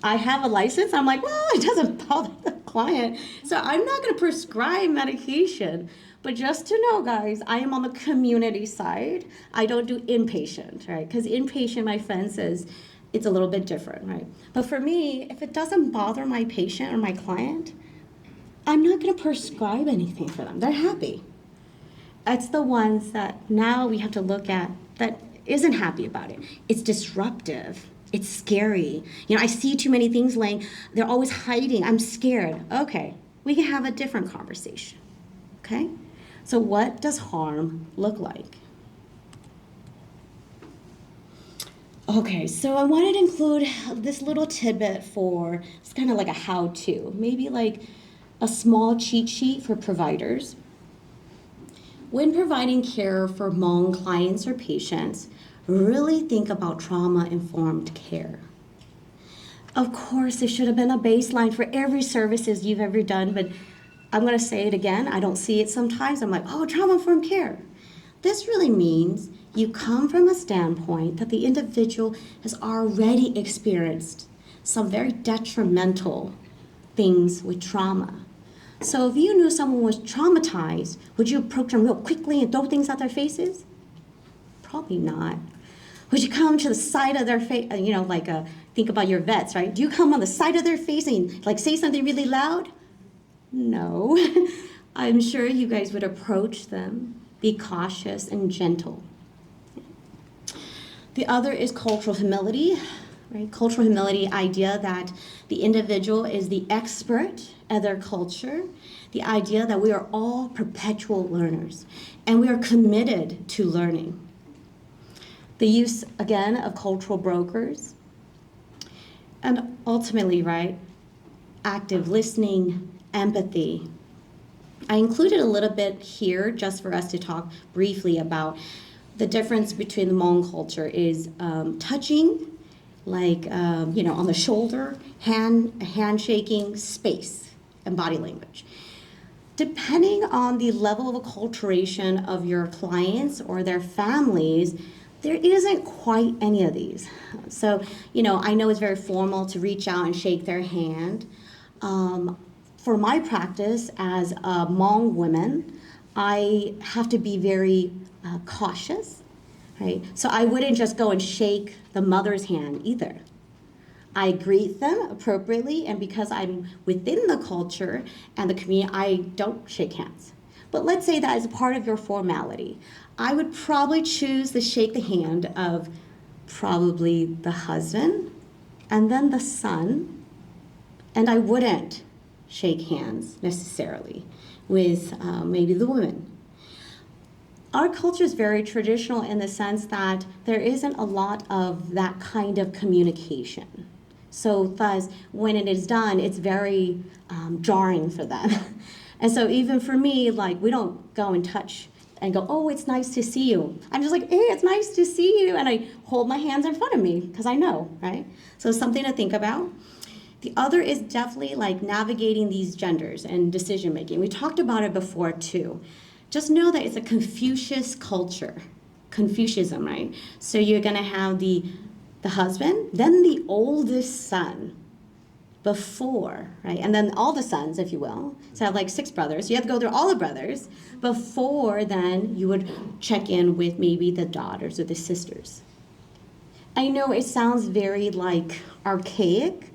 I have a license. I'm like, well, it doesn't bother the client. So I'm not going to prescribe medication. But just to know, guys, I am on the community side. I don't do inpatient, right? Because inpatient, my friend says, it's a little bit different, right? But for me, if it doesn't bother my patient or my client, I'm not going to prescribe anything for them. They're happy. It's the ones that now we have to look at that isn't happy about it. It's disruptive. It's scary. I see too many things laying. They're always hiding. I'm scared. Okay, we can have a different conversation. Okay? So what does harm look like? Okay, so I wanted to include this little tidbit for, it's kind of like a how-to, maybe like a small cheat sheet for providers. When providing care for Hmong clients or patients, really think about trauma-informed care. Of course, there should have been a baseline for every services you've ever done, but I'm going to say it again. I don't see it sometimes. I'm like, oh, trauma-informed care. This really means you come from a standpoint that the individual has already experienced some very detrimental things with trauma. So if you knew someone was traumatized, would you approach them real quickly and throw things at their faces? Probably not. Would you come to the side of their face, think about your vets, right? Do you come on the side of their face and say something really loud? No. I'm sure you guys would approach them, be cautious and gentle. The other is cultural humility, right? Cultural humility idea that the individual is the expert at their culture, the idea that we are all perpetual learners and we are committed to learning. The use, again, of cultural brokers, and ultimately, right, active listening, empathy. I included a little bit here just for us to talk briefly about the difference between the Hmong culture is touching, on the shoulder, handshaking, space, and body language. Depending on the level of acculturation of your clients or their families, there isn't quite any of these. So, I know it's very formal to reach out and shake their hand. For my practice as a Hmong woman, I have to be very cautious, right? So I wouldn't just go and shake the mother's hand either. I greet them appropriately, and because I'm within the culture and the community, I don't shake hands. But let's say that is a part of your formality. I would probably choose to shake the hand of probably the husband and then the son, and I wouldn't shake hands necessarily with maybe the woman. Our culture is very traditional in the sense that there isn't a lot of that kind of communication. So thus, when it is done, it's very jarring for them. And so even for me, we don't go and touch and go, oh, it's nice to see you. I'm just like, hey, it's nice to see you. And I hold my hands in front of me because I know, right? So it's something to think about. The other is definitely navigating these genders and decision making. We talked about it before too. Just know that it's a Confucius culture, Confucianism, right? So you're gonna have the husband, then the oldest son, before, right? And then all the sons, if you will. So I have like 6 brothers. You have to go through all the brothers before then you would check in with maybe the daughters or the sisters. I know it sounds very like archaic,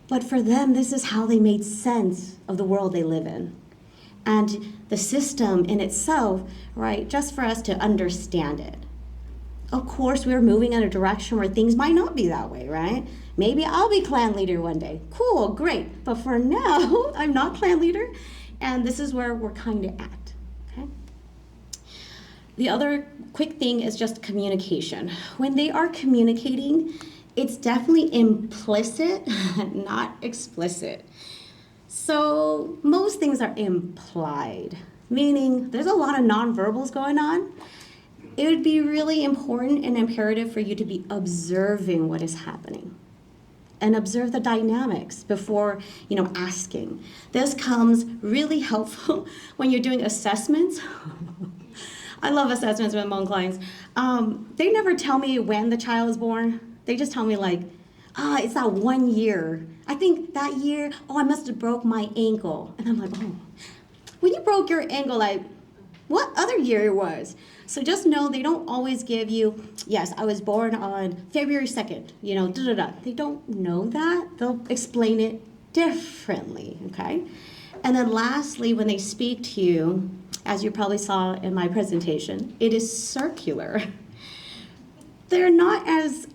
but for them, this is how they made sense of the world they live in. And the system in itself, right, just for us to understand it. Of course, we're moving in a direction where things might not be that way, right? Maybe I'll be clan leader one day. Cool, great. But for now, I'm not clan leader, and this is where we're kind of at, okay? The other quick thing is just communication. When they are communicating, it's definitely implicit, not explicit. So most things are implied, meaning there's a lot of nonverbals going on. It would be really important and imperative for you to be observing what is happening and observe the dynamics before, asking. This comes really helpful when you're doing assessments. I love assessments with Hmong clients. They never tell me when the child was born. They just tell me it's that 1 year. I think that year, I must have broke my ankle. And I'm like, when you broke your ankle, what other year it was? So just know they don't always give you, yes, I was born on February 2nd, They don't know that. They'll explain it differently, okay? And then lastly, when they speak to you, as you probably saw in my presentation, it is circular. They're not as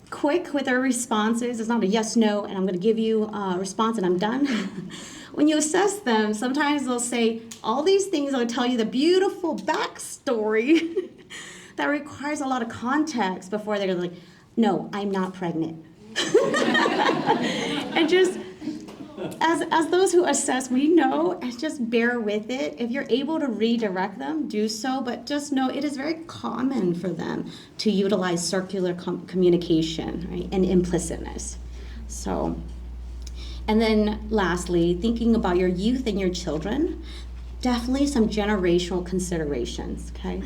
quick with their responses. It's not a yes, no, and I'm going to give you a response and I'm done. When you assess them, sometimes they'll say all these things. They'll tell you the beautiful backstory that requires a lot of context before they're like, no, I'm not pregnant. And just as those who assess, we know, and just bear with it. If you're able to redirect them, do so, but just know it is very common for them to utilize circular communication, right, and implicitness. So, and then lastly, thinking about your youth and your children, definitely some generational considerations, okay?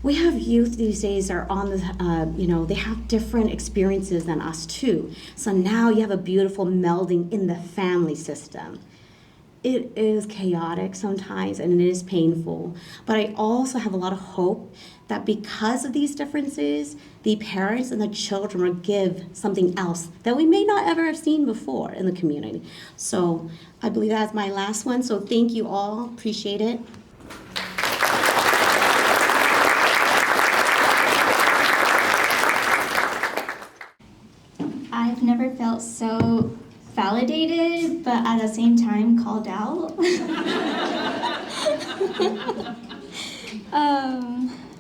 We have youth these days are on the, they have different experiences than us too. So now you have a beautiful melding in the family system. It is chaotic sometimes and it is painful, but I also have a lot of hope that because of these differences, the parents and the children will give something else that we may not ever have seen before in the community. So I believe that's my last one. So thank you all, appreciate it. I've never felt so validated, but at the same time called out.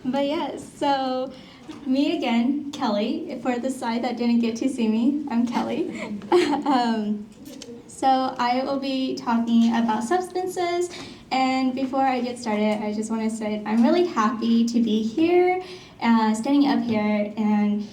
But yes, so me again, Kelly, for the side that didn't get to see me, I'm Kelly. So I will be talking about substances, and before I get started, I just want to say I'm really happy to be here. Standing up here, and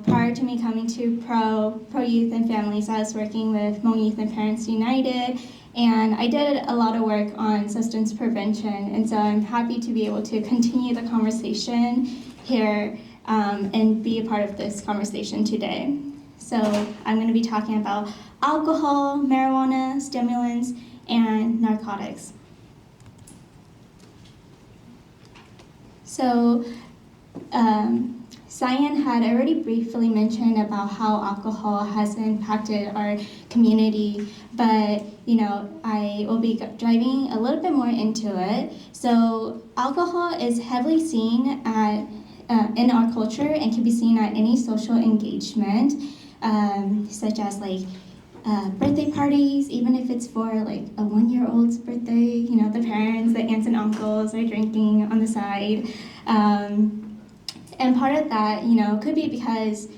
prior to me coming to Pro Youth and Families, I was working with Hmong Youth and Parents United, and I did a lot of work on substance prevention, and so I'm happy to be able to continue the conversation here and be a part of this conversation today. So I'm going to be talking about alcohol, marijuana, stimulants, and narcotics. So Cyan had already briefly mentioned about how alcohol has impacted our community, but I will be diving a little bit more into it. So alcohol is heavily seen in our culture and can be seen at any social engagement, such as birthday parties, even if it's for a 1-year-old's birthday. The parents, the aunts and uncles are drinking on the side. And part of that, could be because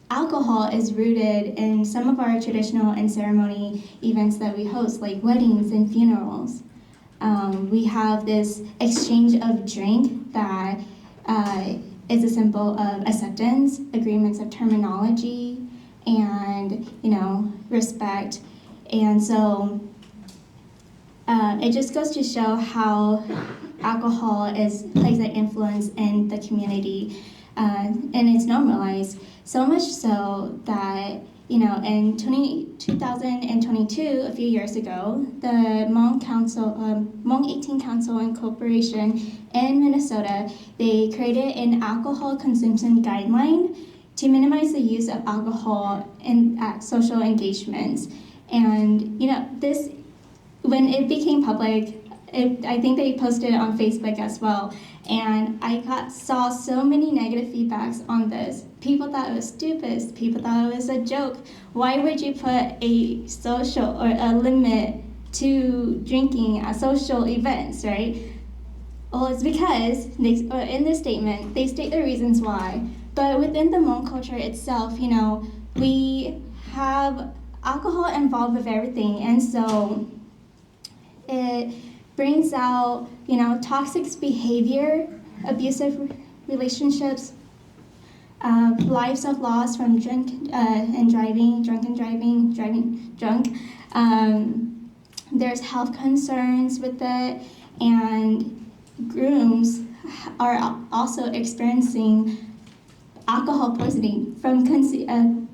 alcohol is rooted in some of our traditional and ceremony events that we host, like weddings and funerals. We have this exchange of drink that is a symbol of acceptance, agreements of terminology, and respect. And so it just goes to show how alcohol plays an influence in the community, and it's normalized, so much so that in 2022, a few years ago, the Hmong 18 Council and Corporation in Minnesota, they created an alcohol consumption guideline to minimize the use of alcohol at social engagements. And this, when it became public, I think they posted it on Facebook as well. And I saw so many negative feedbacks on this. People thought it was stupid. People thought it was a joke. Why would you put a social or a limit to drinking at social events, right? Well, it's because in this statement, they state the reasons why. But within the Hmong culture itself, we have alcohol involved with everything. And so it brings out, toxic behavior, abusive relationships, lives of loss from drunken driving. There's health concerns with it, and grooms are also experiencing alcohol poisoning from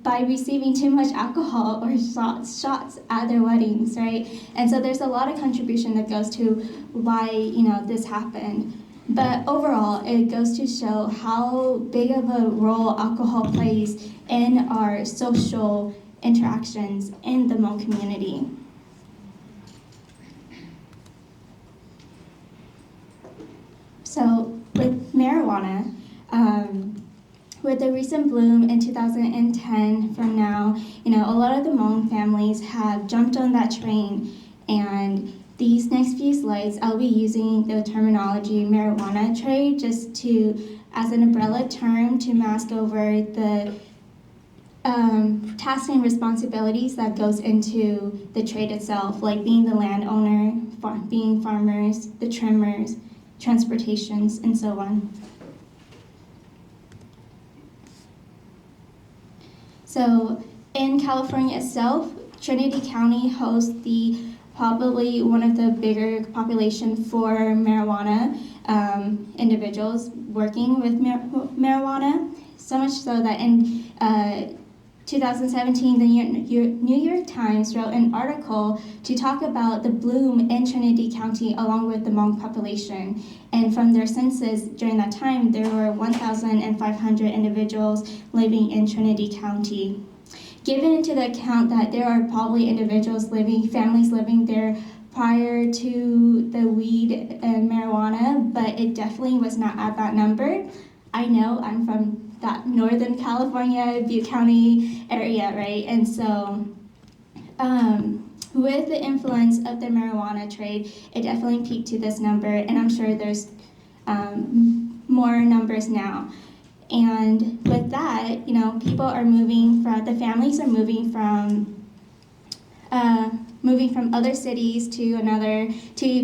by receiving too much alcohol or shots at their weddings, right? And so there's a lot of contribution that goes to why this happened. But overall, it goes to show how big of a role alcohol plays in our social interactions in the Hmong community. So with marijuana, with the recent bloom in 2010 from now, a lot of the Hmong families have jumped on that train, and these next few slides, I'll be using the terminology marijuana trade just as an umbrella term to mask over the tasks and responsibilities that goes into the trade itself, like being the landowner, being farmers, the trimmers, transportations, and so on. So in California itself, Trinity County hosts probably one of the bigger population for marijuana individuals working with marijuana. So much so that in 2017, the New York Times wrote an article to talk about the bloom in Trinity County along with the Hmong population. And from their census during that time, there were 1,500 individuals living in Trinity County. Given into the account that there are probably families living there prior to the weed and marijuana, but it definitely was not at that number. I know I'm from that Northern California, Butte County area, right? And so with the influence of the marijuana trade, it definitely peaked to this number, and I'm sure there's more numbers now. And with that, people are the families are moving from other cities to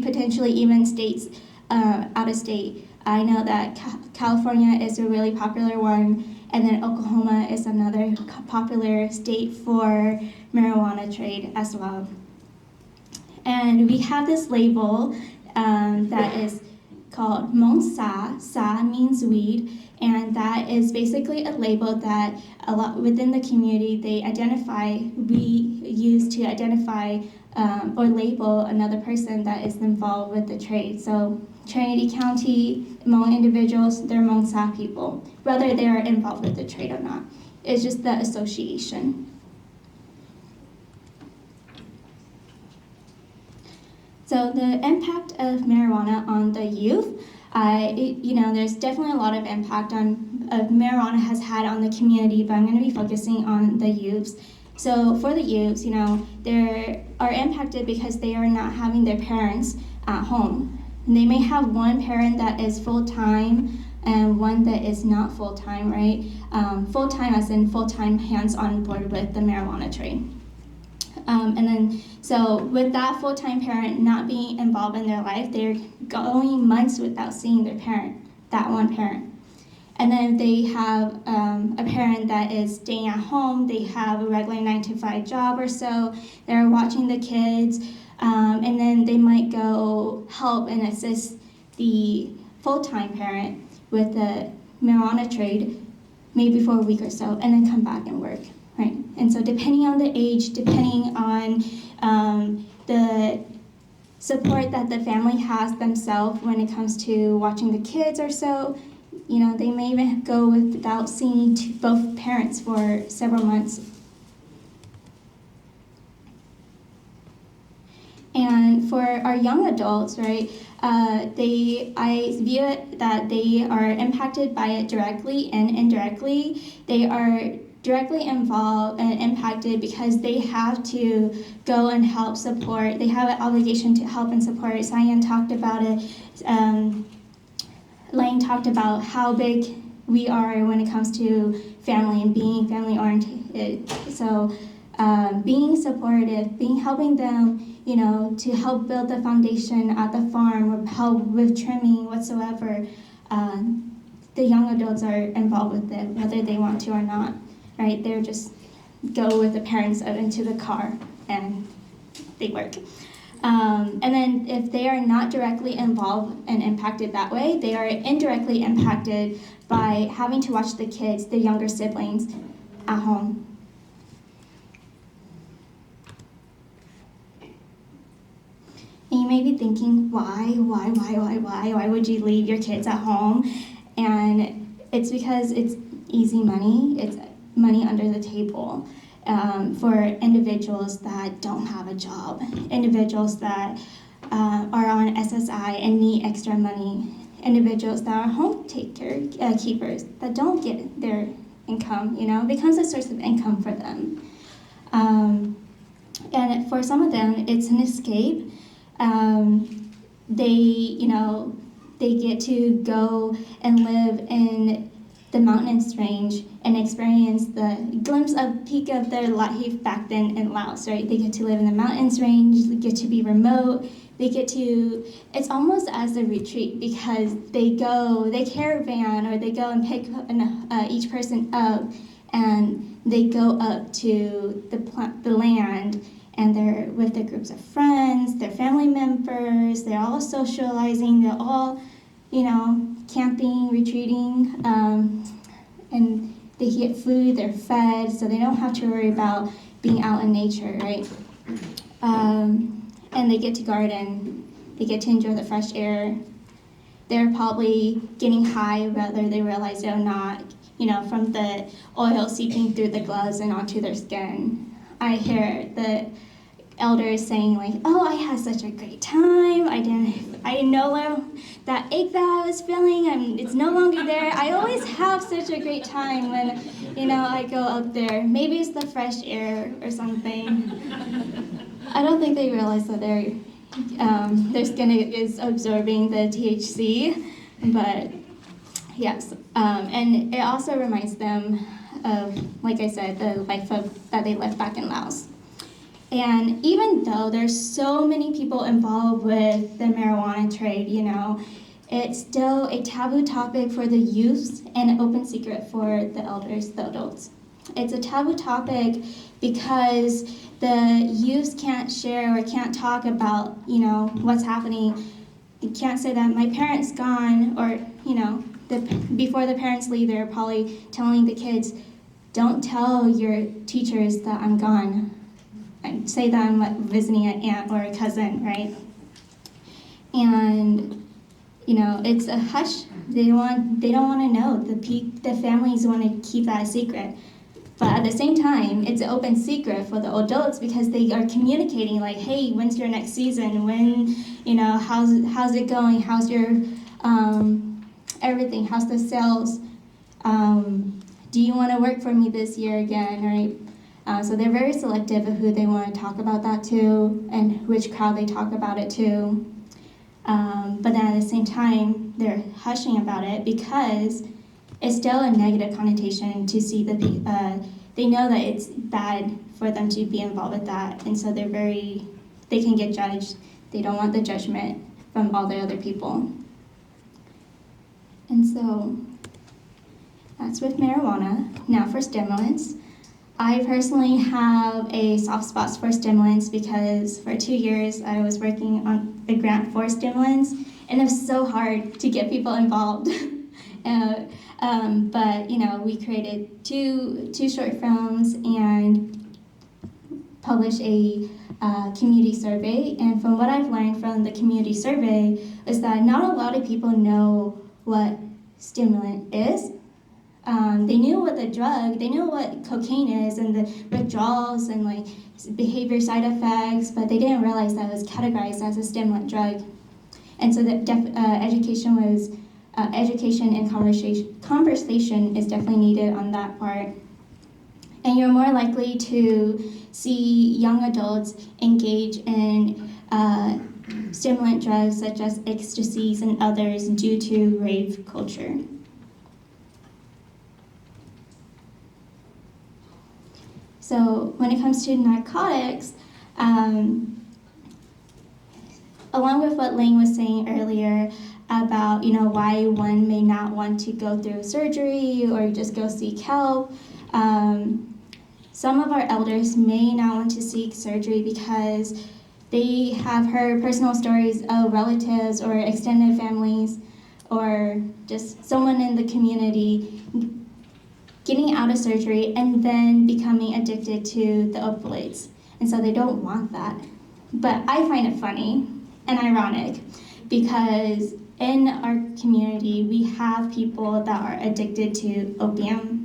potentially even states out of state. I know that California is a really popular one, and then Oklahoma is another popular state for marijuana trade as well. And we have this label that is called Hmong Sa. Sa means weed, and that is basically a label that a lot within the community we use to identify or label another person that is involved with the trade. So Trinity County, Hmong individuals, they're Hmong Sa people, whether they are involved with the trade or not. It's just the association. So the impact of marijuana on the youth, there's definitely a lot of impact marijuana has had on the community, but I'm going to be focusing on the youths. So for the youths, they are impacted because they are not having their parents at home. And they may have one parent that is full-time and one that is not full-time, right? Full-time as in full-time hands on board with the marijuana trade. So with that full-time parent not being involved in their life, they're going months without seeing their parent, that one parent. And then they have a parent that is staying at home, they have a regular 9-to-5 job or so, they're watching the kids, and then they might go help and assist the full-time parent with the marijuana trade maybe for a week or so, and then come back and work, right? And so depending on the age, depending on the support that the family has themselves when it comes to watching the kids or so, they may even go without seeing both parents for several months. And for our young adults, right, I view it that they are impacted by it directly and indirectly. They are directly involved and impacted because they have to go and help support. They have an obligation to help and support. Cyan talked about it. Lane talked about how big we are when it comes to family and being family oriented. So being supportive, helping them, to help build the foundation at the farm or help with trimming whatsoever. The young adults are involved with it, whether they want to or not, right? They're just go with the parents into the car and they work. And then if they are not directly involved and impacted that way, they are indirectly impacted by having to watch the kids, the younger siblings, at home. And you may be thinking, why would you leave your kids at home? And it's because it's easy money. It's money under the table for individuals that don't have a job, individuals that are on SSI and need extra money, individuals that are home keepers that don't get their income, becomes a source of income for them. And for some of them, it's an escape. They get to go and live in the mountainous range and experience the glimpse of peak of their life back then in Laos, right? They get to live in the mountains range, they get to be remote, it's almost as a retreat because they caravan or they go and pick each person up and they go up to the land and they're with their groups of friends, their family members, they're all socializing, they're all, camping, retreating, and they get food, they're fed, so they don't have to worry about being out in nature, right? And they get to garden, they get to enjoy the fresh air. They're probably getting high whether they realize it or not, from the oil seeping through the gloves and onto their skin. I hear the elders saying like, "Oh, I had such a great time. I didn't know that ache that I was feeling. It's no longer there. I always have such a great time when, I go up there. Maybe it's the fresh air or something." I don't think they realize that their skin is absorbing the THC, but yes, and it also reminds them of, like I said, the life that they lived back in Laos. And even though there's so many people involved with the marijuana trade, it's still a taboo topic for the youth and an open secret for the elders, the adults. It's a taboo topic because the youth can't share or can't talk about, what's happening. You can't say that my parent's gone or, before the parents leave, they're probably telling the kids, don't tell your teachers that I'm gone. I'd say that I'm visiting an aunt or a cousin, right? And it's a hush. They don't want to know. The families want to keep that a secret. But at the same time, it's an open secret for the adults because they are communicating like, hey, when's your next season? When, how's it going? How's your everything? How's the sales? Do you want to work for me this year again, right? So they're very selective of who they want to talk about that to and which crowd they talk about it to. But then at the same time, they're hushing about it because it's still a negative connotation to see they know that it's bad for them to be involved with that. And so they can get judged. They don't want the judgment from all the other people. And so that's with marijuana. Now for stimulants. I personally have a soft spot for stimulants because for 2 years I was working on a grant for stimulants, and it was so hard to get people involved. But we created two short films and published a community survey. And from what I've learned from the community survey is that not a lot of people know what stimulant is. They knew what the drug, they knew what cocaine is and the withdrawals and like behavior side effects, but they didn't realize that it was categorized as a stimulant drug. And so that education and conversation is definitely needed on that part. And you're more likely to see young adults engage in stimulant drugs such as ecstasies and others due to rave culture. So when it comes to narcotics, along with what Ling was saying earlier about why one may not want to go through surgery or just go seek help, some of our elders may not want to seek surgery because they have heard personal stories of relatives or extended families or just someone in the community getting out of surgery and then becoming addicted to the opioids. And so they don't want that. But I find it funny and ironic because in our community, we have people that are addicted to opium.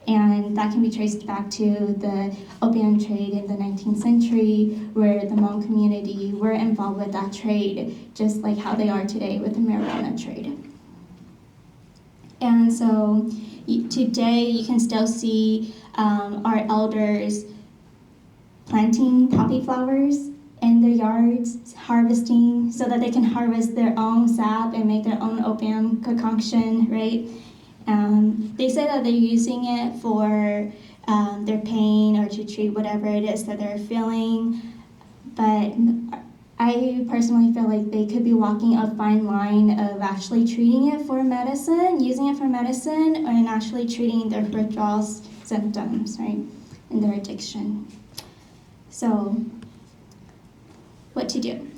And that can be traced back to the opium trade in the 19th century, where the Hmong community were involved with that trade, just like how they are today with the marijuana trade. And so today you can still see our elders planting poppy flowers in their yards, harvesting so that they can harvest their own sap and make their own opium concoction, right? They say that they're using it for their pain or to treat whatever it is that they're feeling, but I personally feel like they could be walking a fine line of actually treating it for medicine, using it for medicine, and actually treating their withdrawal symptoms, right, and their addiction. So, what to do?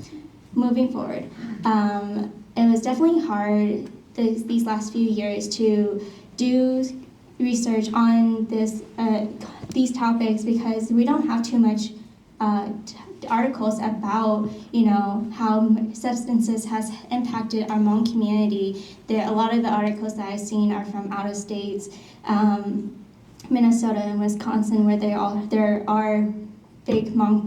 Moving forward. It was definitely hard these last few years to do research on these topics because we don't have too much articles about how substances has impacted our Hmong community. A lot of the articles that I've seen are from out of states, Minnesota and Wisconsin, where there are big Hmong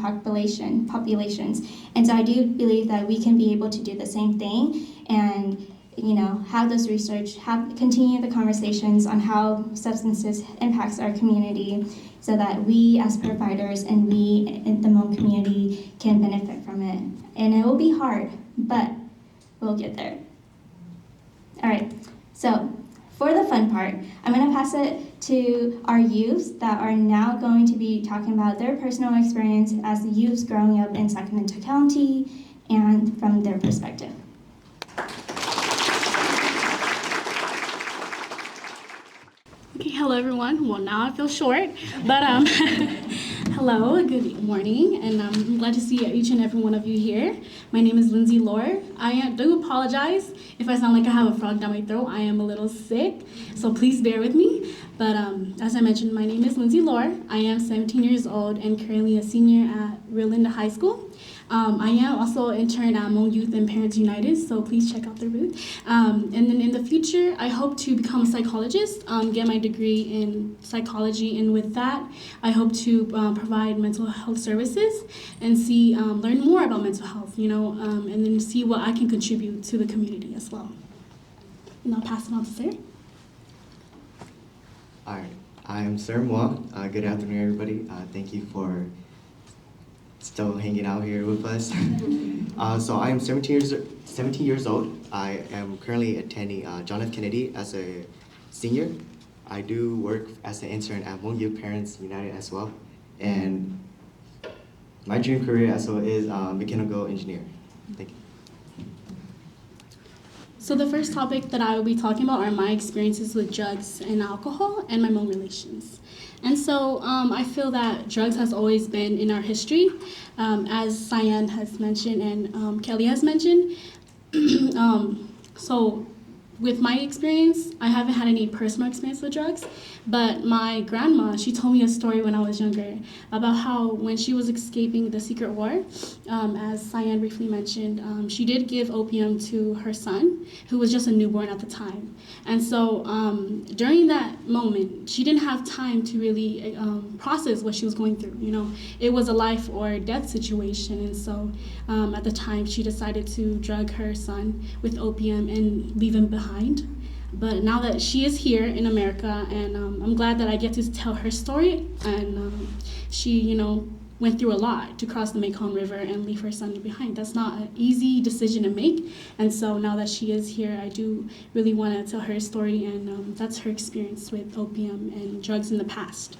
populations. And so I do believe that we can be able to do the same thing and have this research, continue the conversations on how substances impacts our community so that we as providers and we in the Hmong community can benefit from it. And it will be hard, but we'll get there. All right, so for the fun part, I'm gonna pass it to our youths that are now going to be talking about their personal experience as youths growing up in Sacramento County and from their perspective. Okay, hello everyone. Well, now I feel short, but hello, good morning, and I'm glad to see each and every one of you here. My name is Lindsay Lore. I do apologize if I sound like I have a frog down my throat. I am a little sick, so please bear with me. But as I mentioned, my name is Lindsay Lore. I am 17 years old and currently a senior at Rio Linda High School. I am also an intern at Hmong Youth and Parents United, so please check out their booth. And then in the future, I hope to become a psychologist, get my degree in psychology, and with that, I hope to provide mental health services and learn more about mental health, and then see what I can contribute to the community as well. And I'll pass it on to Sir. All right, I am Sir Moa. Good afternoon, everybody. Thank you for still hanging out here with us. So I am 17 years old. I am currently attending John F. Kennedy as a senior. I do work as an intern at Hmong Youth Parents United as well. And my dream career as well is mechanical engineer. Thank you. So the first topic that I will be talking about are my experiences with drugs and alcohol and my Hmong relations. And so I feel that drugs has always been in our history, as Cyan has mentioned and Kelly has mentioned. So with my experience, I haven't had any personal experience with drugs, but my grandma, she told me a story when I was younger about how when she was escaping the secret war, as Cyan briefly mentioned, she did give opium to her son, who was just a newborn at the time. And so during that moment, she didn't have time to really process what she was going through. You know, it was a life or death situation, and so at the time, she decided to drug her son with opium and leave him behind. But now that she is here in America, and I'm glad that I get to tell her story, and she, you know, went through a lot to cross the Mekong River and leave her son behind. That's not an easy decision to make, and so now that she is here, I do really want to tell her story, and that's her experience with opium and drugs in the past.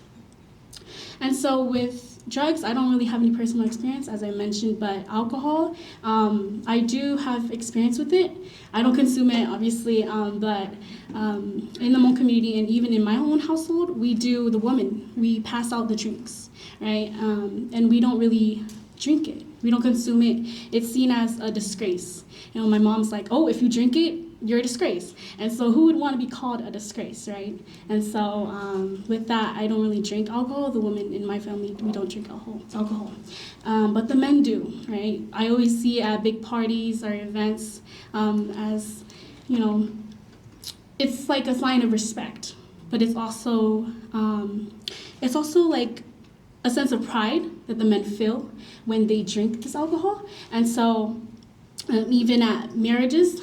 And so with drugs, I don't really have any personal experience, as I mentioned, but alcohol, I do have experience with it. I don't consume it, obviously, but in the Hmong community and even in my own household, we do the woman. We pass out the drinks, right? And we don't really drink it. We don't consume it. It's seen as a disgrace. You know, my mom's like, oh, if you drink it, you're a disgrace. And so who would want to be called a disgrace, right? And so with that, I don't really drink alcohol. The women in my family, we don't drink alcohol. But the men do, right? I always see at big parties or events as, you know, it's like a sign of respect, but it's also like a sense of pride that the men feel when they drink this alcohol. And so even at marriages,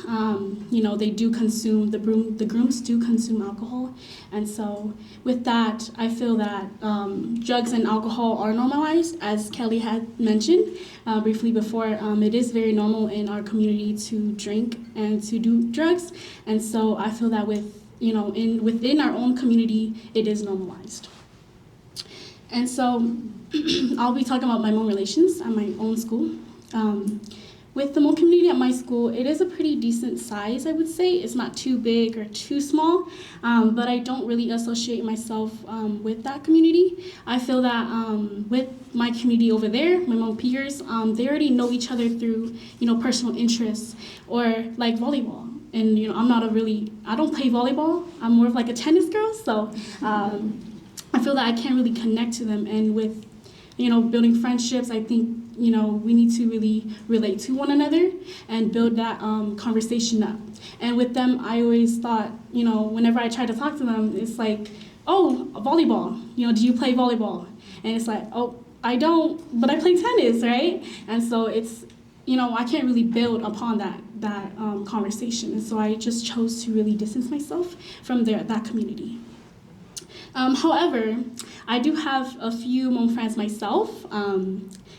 you know, they do consume, the grooms do consume alcohol. And so with that, I feel that drugs and alcohol are normalized, as Kelly had mentioned briefly before. It is very normal in our community to drink and to do drugs. And so I feel that with, you know, within our own community, it is normalized. And so I'll be talking about my Hmong relations at my own school. With the Hmong community at my school, it is a pretty decent size, I would say. It's not too big or too small, but I don't really associate myself with that community. I feel that with my community over there, my Hmong peers, they already know each other through, you know, personal interests or like volleyball. And, you know, I don't play volleyball. I'm more of like a tennis girl, so I feel that I can't really connect to them. And with, you know, building friendships, I think, you know, we need to really relate to one another and build that conversation up. And with them, I always thought, you know, whenever I try to talk to them, it's like, oh, volleyball, you know, do you play volleyball? And it's like, oh, I don't, but I play tennis, right? And so it's, you know, I can't really build upon that conversation. And so I just chose to really distance myself from that community. However, I do have a few Hmong friends myself.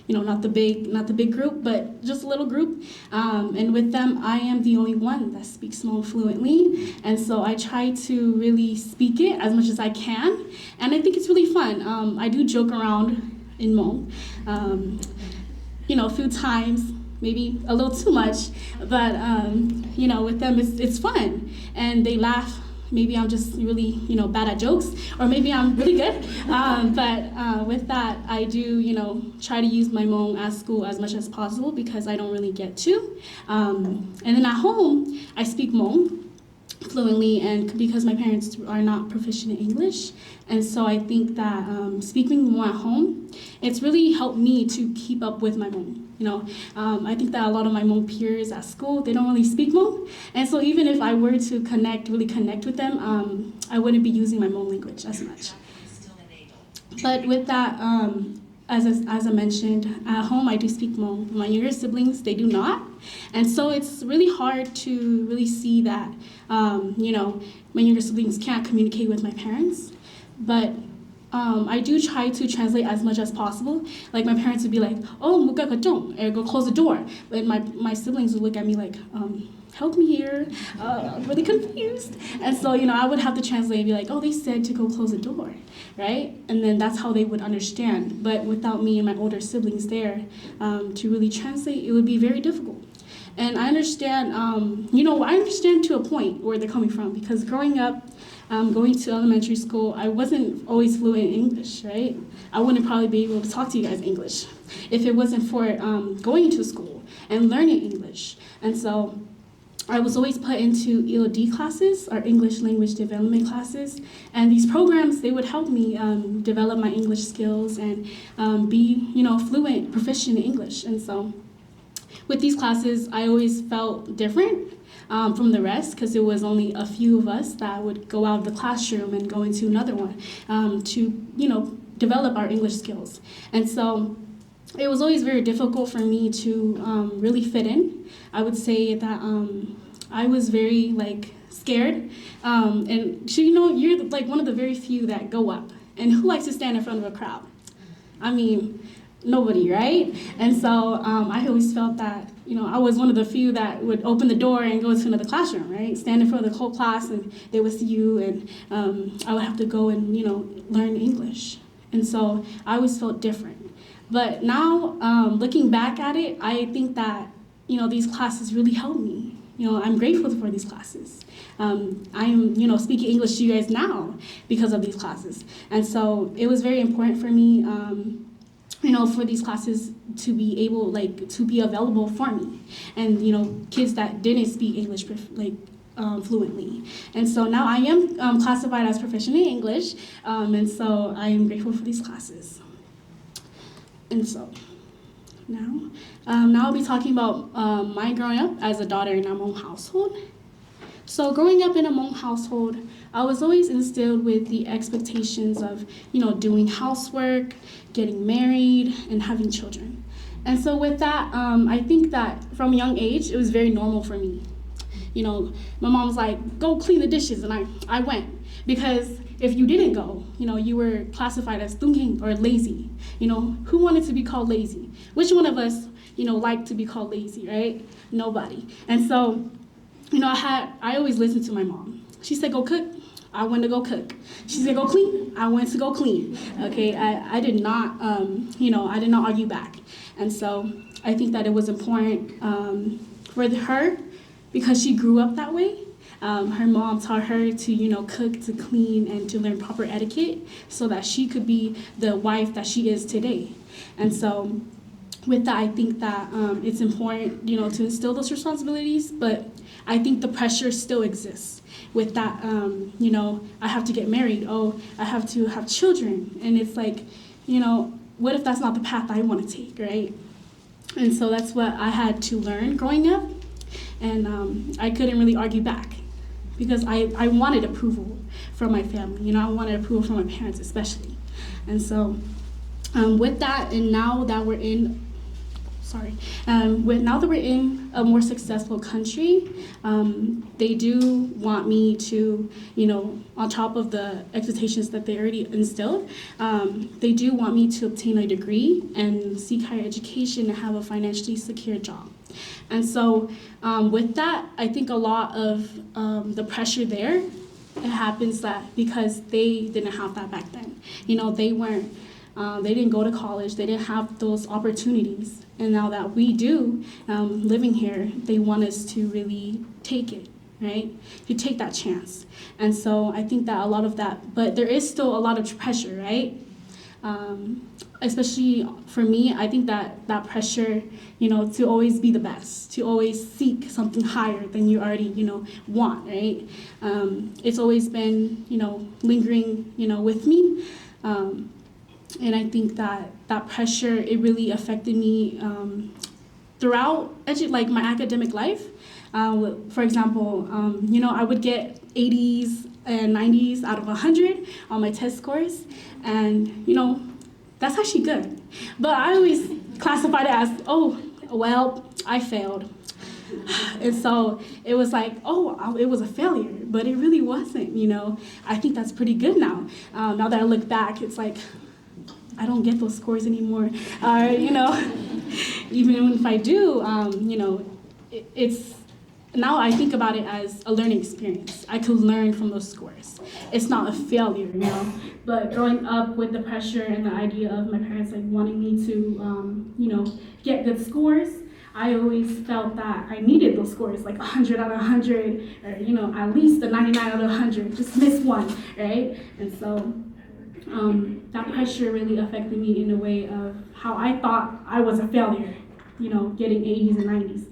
You know, not the big group, but just a little group. And with them, I am the only one that speaks Hmong fluently. And so I try to really speak it as much as I can. And I think it's really fun. I do joke around in Hmong, you know, a few times, maybe a little too much. But, you know, with them, it's fun. And they laugh. Maybe I'm just really, you know, bad at jokes, or maybe I'm really good. But with that, I do, you know, try to use my Hmong at school as much as possible because I don't really get to. And then at home, I speak Hmong fluently, and because my parents are not proficient in English. And so I think that speaking more at home, it's really helped me to keep up with my Hmong. You know, I think that a lot of my Hmong peers at school, they don't really speak Hmong. And so even if I were to really connect with them, I wouldn't be using my Hmong language as much. But with that, as I mentioned, at home I do speak Hmong. My younger siblings, they do not. And so it's really hard to really see that, you know, my younger siblings can't communicate with my parents. But I do try to translate as much as possible. Like my parents would be like, oh, muka kachong, or go close the door. But my siblings would look at me like, help me here, I'm really confused. And so, you know, I would have to translate and be like, oh, they said to go close the door, right? And then that's how they would understand. But without me and my older siblings there to really translate, it would be very difficult. And I understand, you know, I understand to a point where they're coming from, because growing up, going to elementary school, I wasn't always fluent in English, right? I wouldn't probably be able to talk to you guys English if it wasn't for going to school and learning English. And so I was always put into ELD classes, or English Language Development classes, and these programs, they would help me develop my English skills and be, fluent, proficient in English. And so with these classes, I always felt different from the rest because it was only a few of us that would go out of the classroom and go into another one to, develop our English skills. And so it was always very difficult for me to really fit in. I would say that I was very scared, and you're like one of the very few that go up. And who likes to stand in front of a crowd? I mean, nobody, right? And so I always felt that I was one of the few that would open the door and go to another classroom, right? Stand in front of the whole class, and they would see you, and I would have to go and learn English. And so I always felt different. But now, looking back at it, I think that, these classes really helped me. I'm grateful for these classes. I am, speaking English to you guys now because of these classes. And so it was very important for me, for these classes to be able, to be available for me. And, kids that didn't speak English, fluently. And so now I am classified as proficient in English, and so I am grateful for these classes. And so now I'll be talking about my growing up as a daughter in a Hmong household. So growing up in a Hmong household, I was always instilled with the expectations of, doing housework, getting married, and having children. And so with that, I think that from a young age, it was very normal for me. My mom was like, go clean the dishes, and I went. Because if you didn't go, you were classified as tungking or lazy. Who wanted to be called lazy? Which one of us, liked to be called lazy, right? Nobody. And so, I always listened to my mom. She said, go cook. I went to go cook. She said, go clean. I went to go clean. Okay, I did not, I did not argue back. And so I think that it was important for her because she grew up that way. Her mom taught her to, cook, to clean, and to learn proper etiquette so that she could be the wife that she is today. And so with that, I think that it's important, to instill those responsibilities, but I think the pressure still exists. With that, I have to get married. Oh, I have to have children. And it's like, what if that's not the path I want to take, right? And so that's what I had to learn growing up. And I couldn't really argue back because I wanted approval from my family. I wanted approval from my parents especially. And so with that, and now that we're in, now that we're in a more successful country, they do want me to, on top of the expectations that they already instilled, they do want me to obtain a degree and seek higher education and have a financially secure job. And so with that, I think a lot of the pressure there, it happens that because they didn't have that back then. They weren't, they didn't go to college, they didn't have those opportunities. And now that we do, living here, they want us to really take it, right? To take that chance. And so I think that a lot of that, but there is still a lot of pressure, right? Especially for me, I think that pressure, to always be the best, to always seek something higher than you already, want, right? It's always been, lingering, with me. And I think that pressure, it really affected me throughout my academic life. For example, I would get 80s and 90s out of 100 on my test scores. And, that's actually good. But I always classified it as, oh, well, I failed. And so it was like, oh, it was a failure, but it really wasn't, I think that's pretty good now. Now that I look back, it's like, I don't get those scores anymore. Even if I do, it's, now I think about it as a learning experience. I could learn from those scores. It's not a failure, But growing up with the pressure and the idea of my parents wanting me to, get good scores, I always felt that I needed those scores, 100 out of 100, or at least a 99 out of 100. Just miss one, right? And so that pressure really affected me in a way of how I thought I was a failure, getting 80s and 90s.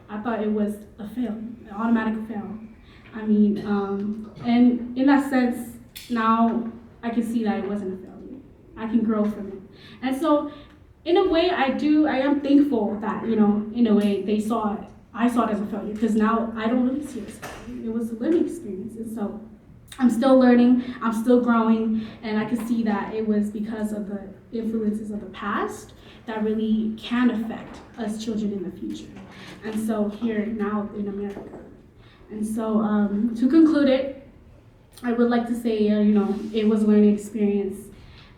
I thought it was a a fail, an automatic fail. I mean, and in that sense, now I can see that it wasn't a failure. I can grow from it. And so, in a way, I am thankful that, in a way, I saw it as a failure, because now I don't really see it as a failure. It was a learning experience. And so, I'm still learning, I'm still growing, and I can see that it was because of the influences of the past that really can affect us children in the future. And so here now in America. And so to conclude it, I would like to say, it was a learning experience.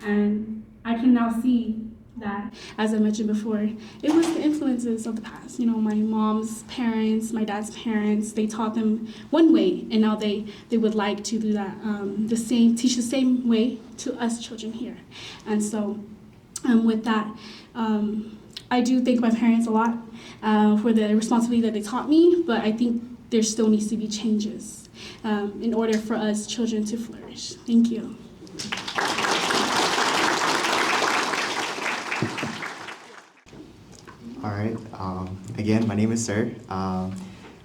And I can now see that, as I mentioned before, it was the influences of the past. My mom's parents, my dad's parents, they taught them one way, and now they would like to do that, teach the same way to us children here. And so with that, I do thank my parents a lot for the responsibility that they taught me, but I think there still needs to be changes in order for us children to flourish. Thank you. All right. Again, my name is Sir.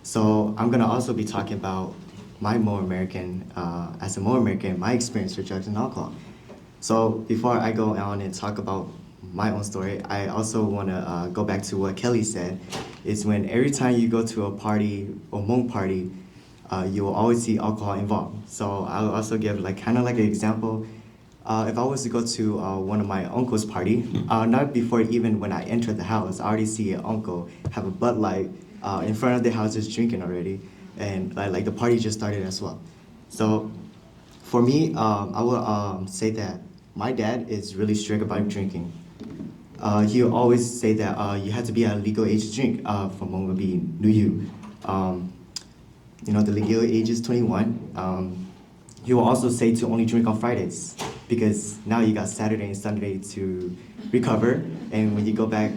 So I'm gonna also be talking about my Hmong American, as a Hmong American, my experience with drugs and alcohol. So before I go on and talk about my own story, I also want to go back to what Kelly said. Is when every time you go to a party or Hmong party, you will always see alcohol involved. So I'll also give kind of like an example. If I was to go to one of my uncle's party, not before even when I entered the house, I already see an uncle have a Bud Light in front of the house just drinking already, and like the party just started as well. So for me, I will say that my dad is really strict about drinking. He will always say that you have to be at a legal age to drink from when we knew you. The legal age is 21. He will also say to only drink on Fridays, because now you got Saturday and Sunday to recover, and when you go back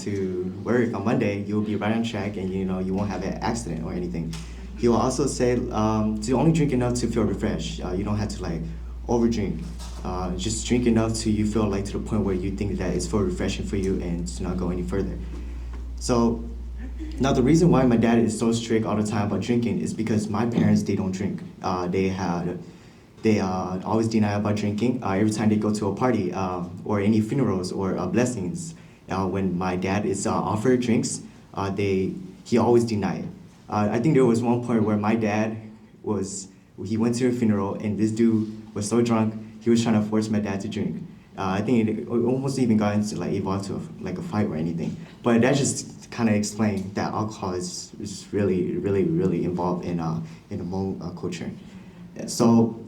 to work on Monday, you'll be right on track, and you won't have an accident or anything. He will also say to only drink enough to feel refreshed. You don't have to overdrink. Just drink enough to you feel to the point where you think that it's for refreshing for you and to not go any further. So now the reason why my dad is so strict all the time about drinking is because my parents, they don't drink. They always deny about drinking. Every time they go to a party or any funerals or blessings, when my dad is offered drinks, he always deny it. I think there was one point where my dad he went to a funeral, and this dude was so drunk, he was trying to force my dad to drink. I think it almost even got into evolved to a fight or anything. But that just kind of explained that alcohol is really, really, really involved in the Hmong culture. So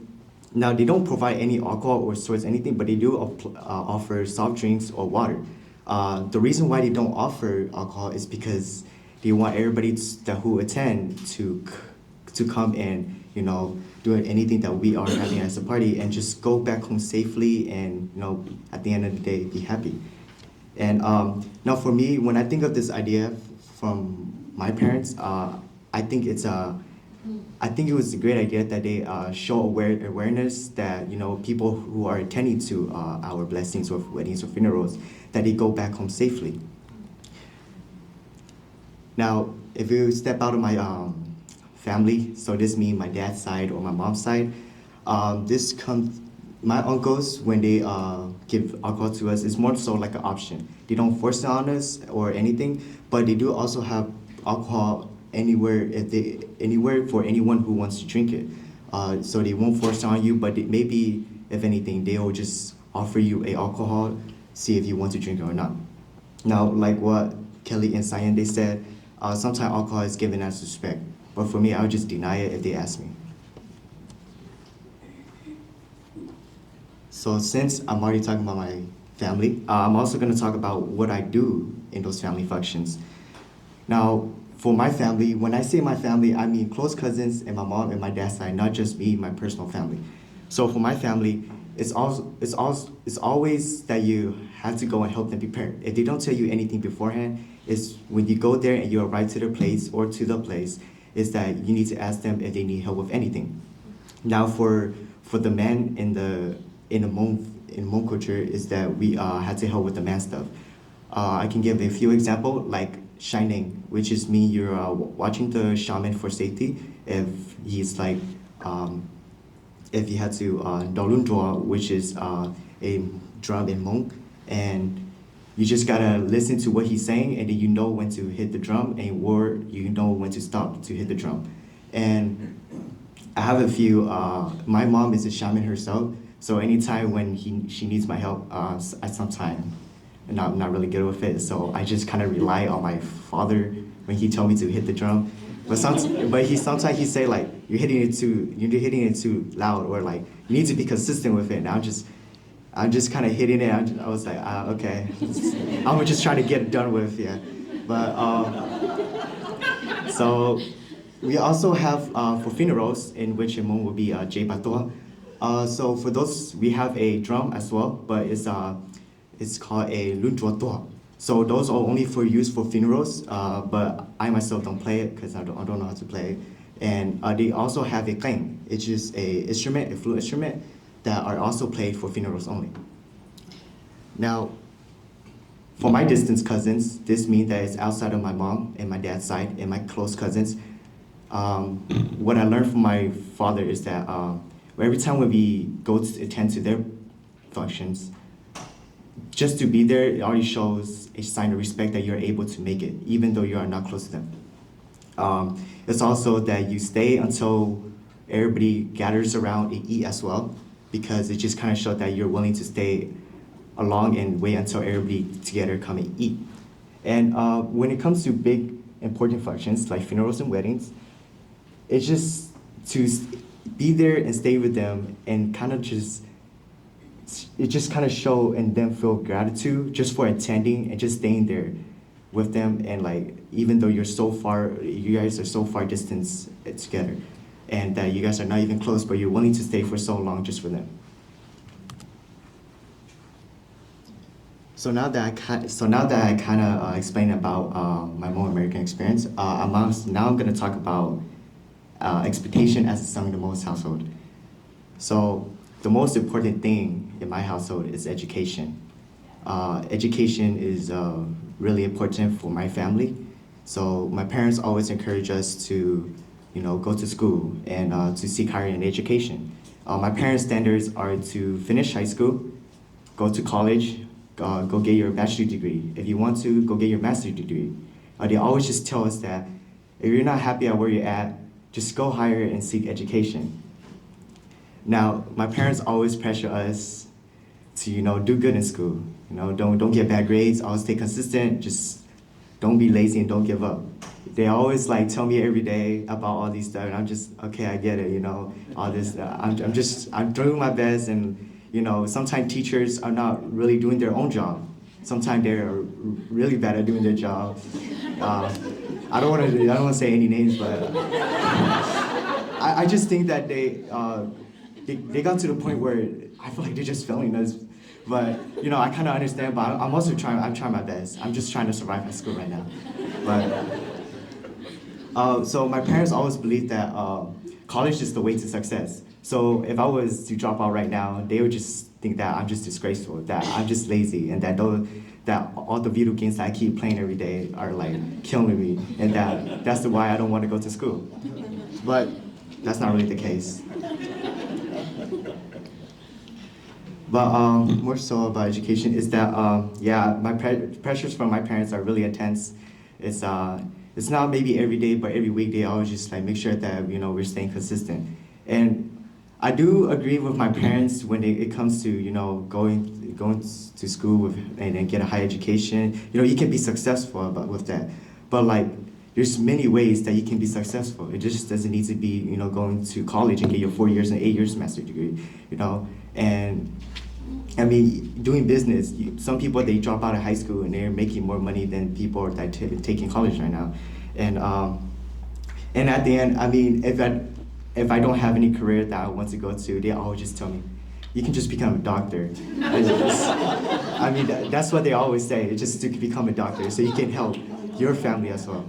now they don't provide any alcohol or sorts anything, but they do offer soft drinks or water. The reason why they don't offer alcohol is because they want everybody who attend to come and do anything that we are having as a party and just go back home safely and at the end of the day be happy. And now for me, when I think of this idea from my parents, I think it was a great idea that they show awareness that people who are attending to our blessings or weddings or funerals, that they go back home safely. Now, if you step out of my family, so this means my dad's side or my mom's side, my uncles, when they give alcohol to us, it's more so like an option. They don't force it on us or anything, but they do also have alcohol anywhere for anyone who wants to drink it. So they won't force it on you, but maybe, if anything, they will just offer you a alcohol, see if you want to drink it or not. Now, like what Kelly and Cyan, they said, sometimes alcohol is given as respect. But for me, I would just deny it if they ask me. So since I'm already talking about my family, I'm also going to talk about what I do in those family functions. Now, for my family, when I say my family, I mean close cousins and my mom and my dad's side, not just me, my personal family. So for my family, it's always that you have to go and help them prepare. If they don't tell you anything beforehand, it's when you go there and you arrive to their place or to the place, is that you need to ask them if they need help with anything. Now for the men in Hmong culture is that we had to help with the man stuff. I can give a few examples, like shining, which is mean you're watching the shaman for safety. If he's like, if you had to Dolun draw, which is a drum in Hmong, and you just gotta listen to what he's saying, and then you know when to hit the drum, or you know when to stop to hit the drum. And I have a few. My mom is a shaman herself, so anytime when she needs my help, at some time, and I'm not really good with it, so I just kind of rely on my father when he tell me to hit the drum. But sometimes he say like you're hitting it too loud, or like you need to be consistent with it. And I'm just kind of hitting it. I was like, okay, I'm just trying to get it done with, yeah. But so we also have for funerals, in which Hmong would be Jay Patoa. So for those, we have a drum as well, but it's called a Luntuatoa. So those are only for use for funerals, but I myself don't play it because I don't know how to play it. And they also have a keng, which is a flute instrument that are also played for funerals only. Now, for my distant cousins, this means that it's outside of my mom and my dad's side and my close cousins. What I learned from my father is that every time when we go to attend to their functions, just to be there, it already shows a sign of respect that you're able to make it, even though you are not close to them. It's also that you stay until everybody gathers around and eat as well, because it just kind of shows that you're willing to stay along and wait until everybody together come and eat. And when it comes to big important functions like funerals and weddings, it's just to be there and stay with them and kind of just show and them feel gratitude just for attending and just staying there with them. And like, even though you guys are so far distance together, and that you guys are not even close, but you're willing to stay for so long just for them. So now that I kind of explained about my Hmong American experience, now I'm going to talk about expectation as a son in the Hmong's household. So the most important thing in my household is education. Education is really important for my family. So my parents always encourage us to, go to school and to seek higher education. My parents' standards are to finish high school, go to college, go get your bachelor's degree. If you want to, go get your master's degree. They always just tell us that if you're not happy at where you're at, just go higher and seek education. Now, my parents always pressure us to, do good in school. Don't get bad grades, always stay consistent, just don't be lazy and don't give up. They always tell me every day about all these stuff, and I'm just, okay, I get it, all this. I'm doing my best, and sometimes teachers are not really doing their own job. Sometimes they're really bad at doing their job. I don't want to say any names, but I just think that they got to the point where I feel like they're just failing us. But I kind of understand. But I'm also trying my best. I'm just trying to survive at school right now. But so my parents always believed that college is the way to success. So if I was to drop out right now, they would just think that I'm just disgraceful, that I'm just lazy, and that all the video games that I keep playing every day are killing me, and that's why I don't want to go to school. But that's not really the case. But more so about education is that my pressures from my parents are really intense. It's not maybe every day, but every week they always just make sure that we're staying consistent. And I do agree with my parents when it comes to going to school and then get a high education. You can be successful with that, but there's many ways that you can be successful. It just doesn't need to be going to college and get your 4 years and 8 years master's degree. And I mean, doing business, some people, they drop out of high school and they're making more money than people that taking college right now. And at the end, I mean, if I don't have any career that I want to go to, they always just tell me, you can just become a doctor. I mean, that's what they always say, just to become a doctor so you can help your family as well.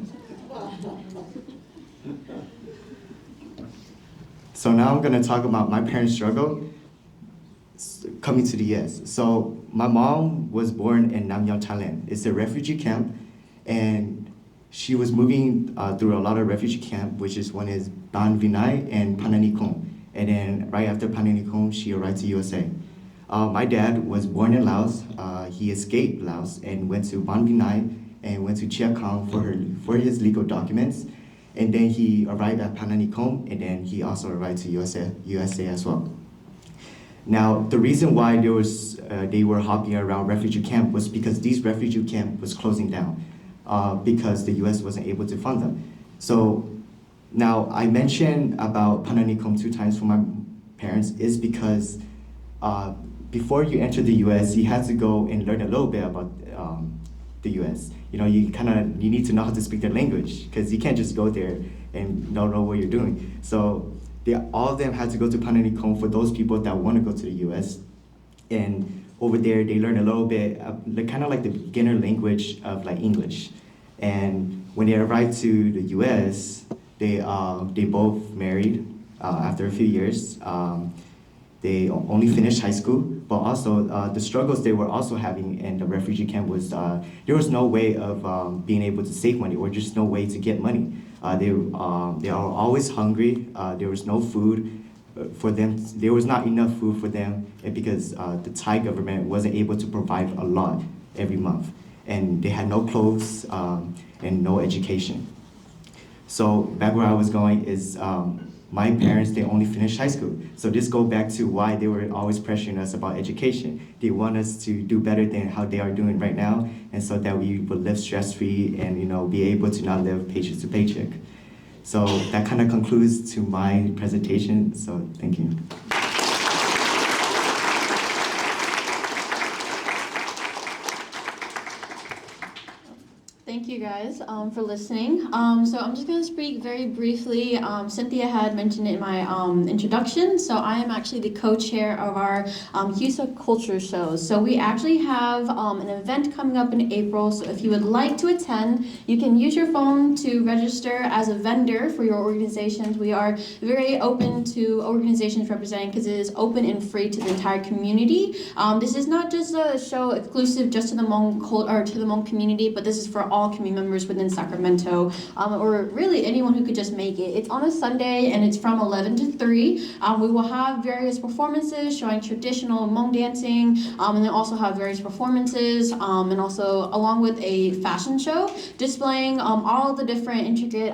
So now I'm gonna talk about my parents' struggle coming to the US. So my mom was born in Nam Yong, Thailand. It's a refugee camp, and she was moving through a lot of refugee camp, which is one is Ban Vinai and Pananikom. And then right after Pananikom, she arrived to USA. My dad was born in Laos. He escaped Laos and went to Ban Vinai and went to Chia Kang for his legal documents. And then he arrived at Pananikom, and then he also arrived to USA as well. Now, the reason why they were hopping around refugee camp was because these refugee camp was closing down because the US wasn't able to fund them. So now I mentioned about Pananikom 2 times for my parents is because before you enter the US, you have to go and learn a little bit about the US. You know, you need to know how to speak their language because you can't just go there and don't know what you're doing. So all of them had to go to Pananikom for those people that want to go to the US. And over there, they learn a little bit, kind of like the beginner language of like English. And when they arrived to the US, they both married after a few years. They only finished high school, but also the struggles they were also having in the refugee camp was there was no way of being able to save money or just no way to get money. They are always hungry. There was no food for them. There was not enough food for them because the Thai government wasn't able to provide a lot every month. And they had no clothes and no education. So back where I was going is my parents, they only finished high school. So this goes back to why they were always pressuring us about education. They want us to do better than how they are doing right now, and so that we would live stress-free and be able to not live paycheck to paycheck. So that kind of concludes to my presentation, so thank you. Thank you guys for listening. So I'm just going to speak very briefly. Cynthia had mentioned it in my introduction. So I am actually the co-chair of our Hmong Culture shows. So we actually have an event coming up in April. So if you would like to attend, you can use your phone to register as a vendor for your organizations. We are very open to organizations representing because it is open and free to the entire community. This is not just a show exclusive just to the Hmong or to the Hmong community, but this is for all community members within Sacramento, or really anyone who could just make it. It's on a Sunday and it's from 11 to 3. We will have various performances showing traditional Hmong dancing, and then also have various performances, and also along with a fashion show displaying all the different intricate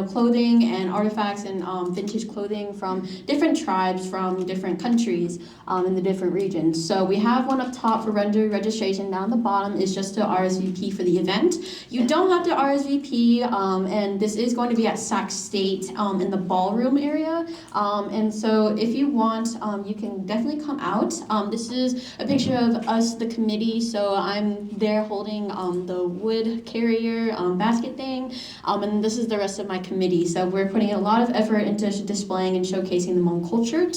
clothing and artifacts and vintage clothing from different tribes from different countries in the different regions. So we have one up top for registration. Down the bottom is just to RSVP for the event. You don't have to RSVP, and this is going to be at Sac State in the ballroom area. And so if you want, you can definitely come out. This is a picture of us, the committee. So I'm there holding the wood carrier basket thing, and this is the rest of my committee. So we're putting a lot of effort into displaying and showcasing the Hmong culture.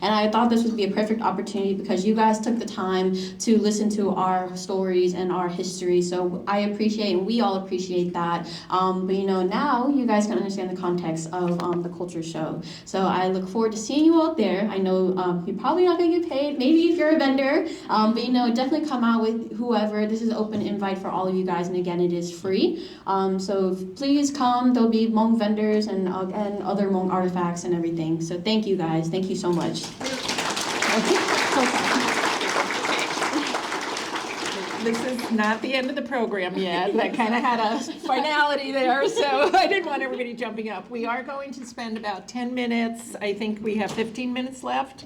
And I thought this would be a perfect opportunity because you guys took the time to listen to our stories and our history. So I appreciate, and we all appreciate that. But now you guys can understand the context of the culture show. So I look forward to seeing you out there. I know you're probably not going to get paid, maybe if you're a vendor, but definitely come out with whoever. This is an open invite for all of you guys, and again, it is free. So please come. There'll be Hmong vendors and other Hmong artifacts and everything. So thank you guys. Thank you so much. This is not the end of the program yet. That kind of had a finality there, so I didn't want everybody jumping up. We are going to spend about 10 minutes. I think we have 15 minutes left.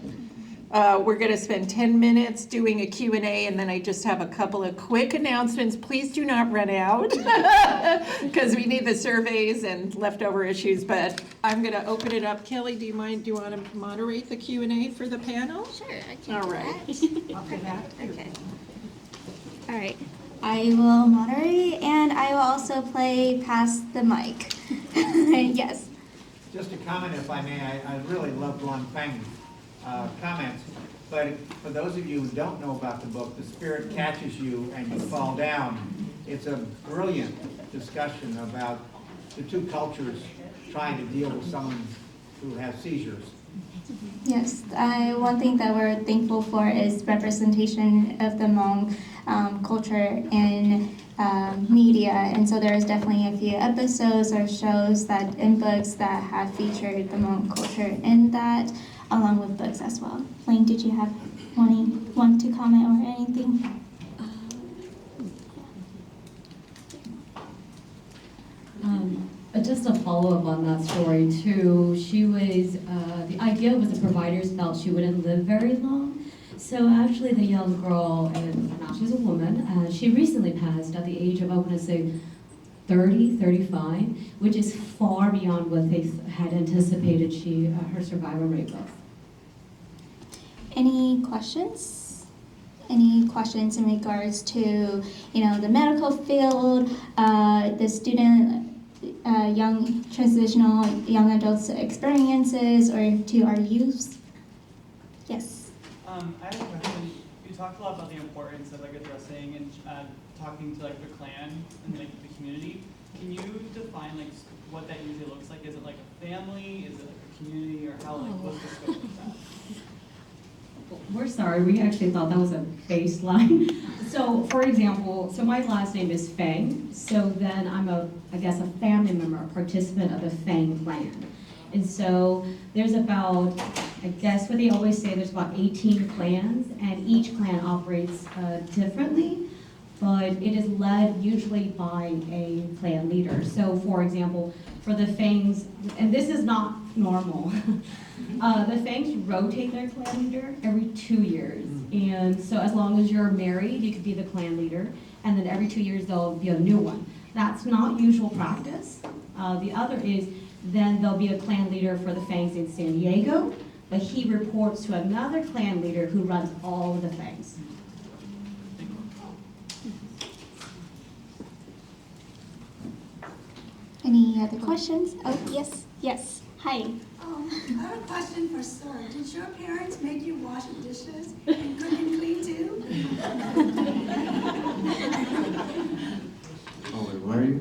We're going to spend 10 minutes doing a Q&A, and then I just have a couple of quick announcements. Please do not run out because we need the surveys and leftover issues, but I'm going to open it up. Kelly, do you want to moderate the Q&A for the panel? Sure, I can. All right. Okay. All right. I will moderate, and I will also play Pass the Mic. Yes. Just a comment, if I may. I really loved Ron Fang's comments, but for those of you who don't know about the book, The Spirit Catches You and You Fall Down, it's a brilliant discussion about the two cultures trying to deal with someone who has seizures. Yes, one thing that we're thankful for is representation of the Hmong culture in media, and so there's definitely a few episodes or shows that in books that have featured the Hmong culture in that, along with books as well. Lane, did you have want to comment or anything? Just a follow-up on that story too. She was, the idea was the providers felt she wouldn't live very long. So actually the young girl, and now she's a woman, she recently passed at the age of, I want to say, 30, 35, which is far beyond what they had anticipated her survival rate was. Any questions? Any questions in regards to, the medical field, the student, young transitional young adults experiences, or to our youth? Yes. I have a question. You talked a lot about the importance of addressing and talking to the clan and the community. Can you define what that usually looks like? Is it a family? Is it a community? Or how what's the scope of that? We're sorry, we actually thought that was a baseline. So, for example, my last name is Fang, so then I'm a family member, a participant of the Fang clan. And so there's about, what they always say, there's about 18 clans, and each clan operates differently, but it is led usually by a clan leader. So, for example, for the Fangs, and this is not normal, the Fangs rotate their clan leader every 2 years. And so as long as you're married, you could be the clan leader, and then every 2 years there'll be a new one. That's not usual practice. The other is then there'll be a clan leader for the Fangs in San Diego, but he reports to another clan leader who runs all of the Fangs. Any other questions? Oh, yes. Hi. I have a question for Sir. Did your parents make you wash the dishes and cook and clean too? Oh, wait, where are you?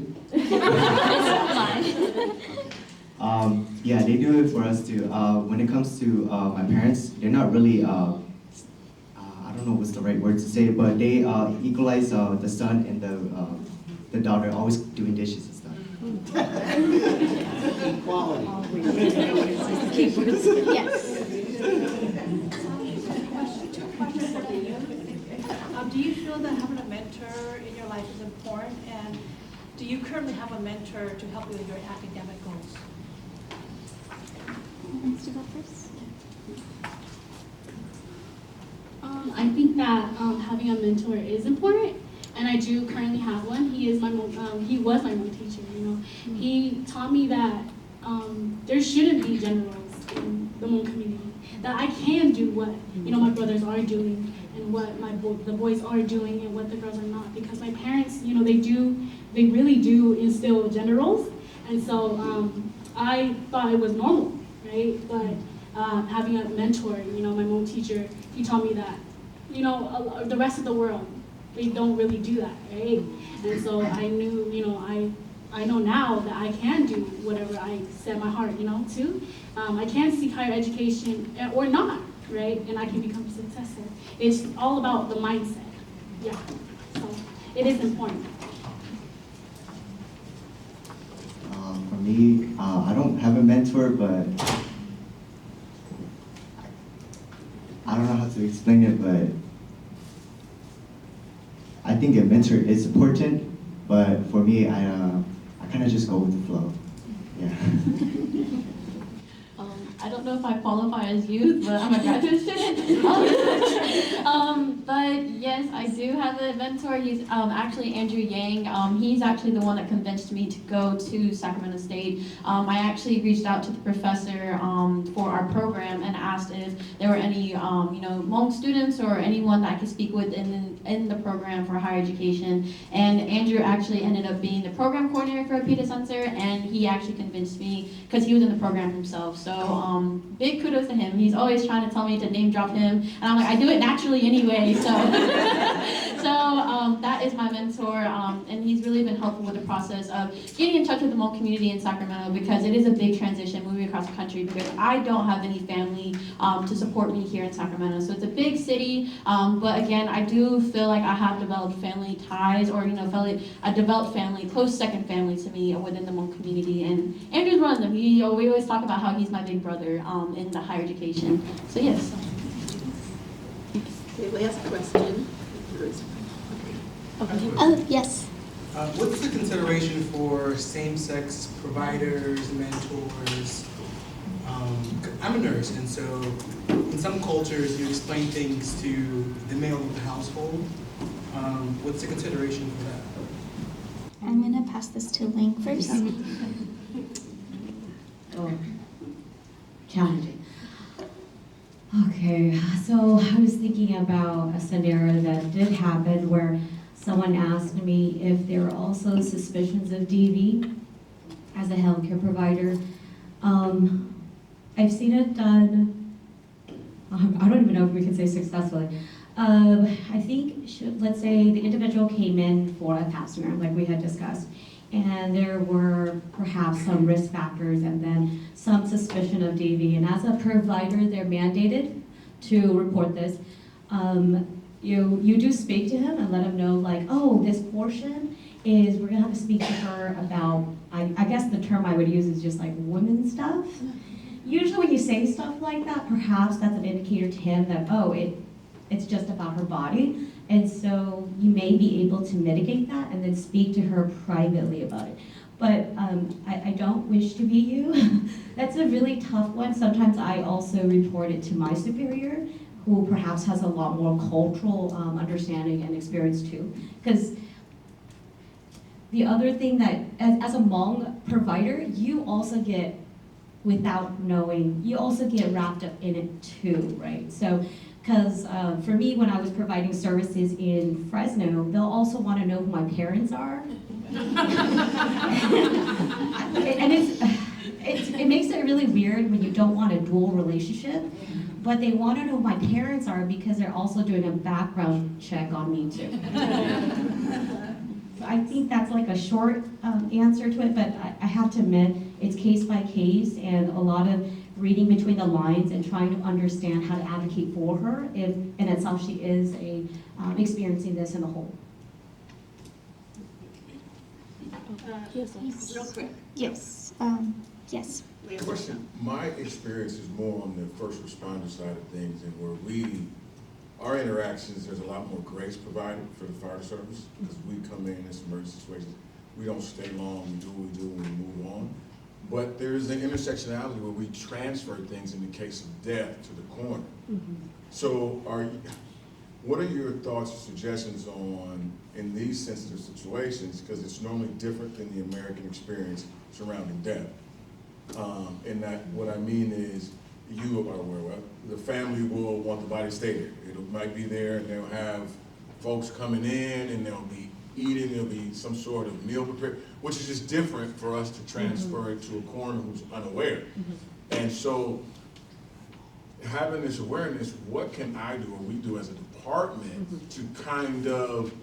Yeah, they do it for us too. When it comes to my parents, they're not really, I don't know what's the right word to say, but they equalize the son and the daughter, always doing dishes and stuff. Equality. Yes. Do you feel that having a mentor in your life is important? And do you currently have a mentor to help you with your academic goals? Let's go first. I think that having a mentor is important, and I do currently have one. He is my he was my Hmong teacher. He taught me that there shouldn't be generals in the Hmong community. That I can do what my brothers are doing, and what the boys are doing, and what the girls are not. Because my parents, they really do instill gender roles, and so I thought it was normal, right? But having a mentor, my Hmong teacher, he taught me that, the rest of the world, they don't really do that, right? And so I knew, I know now that I can do whatever I set my heart, to. I can seek higher education or not, right? And I can become successful. It's all about the mindset. Yeah. So it is important. For me, I don't have a mentor, but I don't know how to explain it, but I think a mentor is important, but for me, I kind of just go with the flow. Yeah. I don't know if I qualify as youth, but I'm a graduate student. But yes, I do have a mentor. He's actually Andrew Yang. He's actually the one that convinced me to go to Sacramento State. I actually reached out to the professor for our program and asked if there were any Hmong students or anyone that I could speak with in the program for higher education. And Andrew actually ended up being the program coordinator for Pita Center, and he actually convinced me because he was in the program himself. So big kudos to him. He's always trying to tell me to name drop him, and I'm like, I do it naturally anyway. So That is my mentor, and he's really been helpful with the process of getting in touch with the Hmong community in Sacramento, because it is a big transition moving across the country, because I don't have any family to support me here in Sacramento. So it's a big city, but again, I do feel like I have developed family ties, or a developed family, close second family to me within the Hmong community. And Andrew's one of them. We always talk about how he's my big brother in the higher education. So yes. Okay, last question. Oh, yes. What's the consideration for same-sex providers, mentors? I'm a nurse, and so in some cultures you explain things to the male of the household. What's the consideration for that? I'm going to pass this to Ling first. Oh, challenging. Okay, so I was thinking about a scenario that did happen where someone asked me if there were also suspicions of DV as a healthcare provider. I've seen it done, I don't even know if we can say successfully. I think, let's say the individual came in for a pap smear, like we had discussed, and there were perhaps some risk factors and then some suspicion of DV. And as a provider, they're mandated to report this. You do speak to him and let him know, like, oh, this portion is, we're gonna have to speak to her about, I guess the term I would use is just like women stuff. Usually when you say stuff like that, perhaps that's an indicator to him that, oh, it's just about her body. And so you may be able to mitigate that and then speak to her privately about it. But I don't wish to be you. That's a really tough one. Sometimes I also report it to my superior, who perhaps has a lot more cultural understanding and experience too. Because the other thing that, as a Hmong provider, you also get, without knowing, you also get wrapped up in it too, right? So, because for me, when I was providing services in Fresno, they'll also want to know who my parents are. And it makes it really weird when you don't want a dual relationship, but they want to know who my parents are because they're also doing a background check on me too. So I think that's like a short answer to it, but I have to admit, it's case by case and a lot of reading between the lines and trying to understand how to advocate for her if in itself she is experiencing this in the whole. Real quick. Yes. Yes. Question. My experience is more on the first responder side of things, and where our interactions, there's a lot more grace provided for the fire service, because we come in this emergency situations, we don't stay long, we do what we do, and we move on. But there's an intersectionality where we transfer things in the case of death to the coroner. Mm-hmm. So what are your thoughts or suggestions on, in these sensitive situations, because it's normally different than the American experience surrounding death? And that what I mean is, you are aware of, the family will want the body to stay there. It might be there and they'll have folks coming in and they'll be eating, there'll be some sort of meal prepared, which is just different for us to transfer it to a coroner who's unaware. Mm-hmm. And so, having this awareness, what can I do or we do as a department to kind of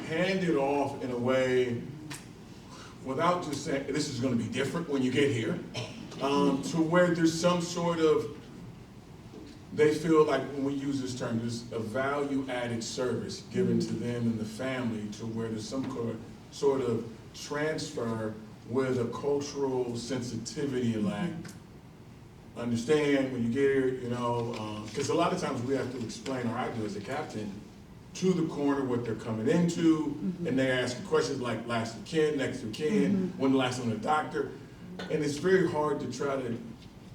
hand it off in a way without just saying, this is gonna be different when you get here, to where there's some sort of, they feel like when we use this term, there's a value-added service given to them and the family, to where there's some sort of transfer with a cultural sensitivity, like, understand when you get here, you know, because a lot of times we have to explain, or I do as a captain, to the coroner what they're coming into, and they ask questions like last of kin, next of kin, when the last one the doctor, and it's very hard to try to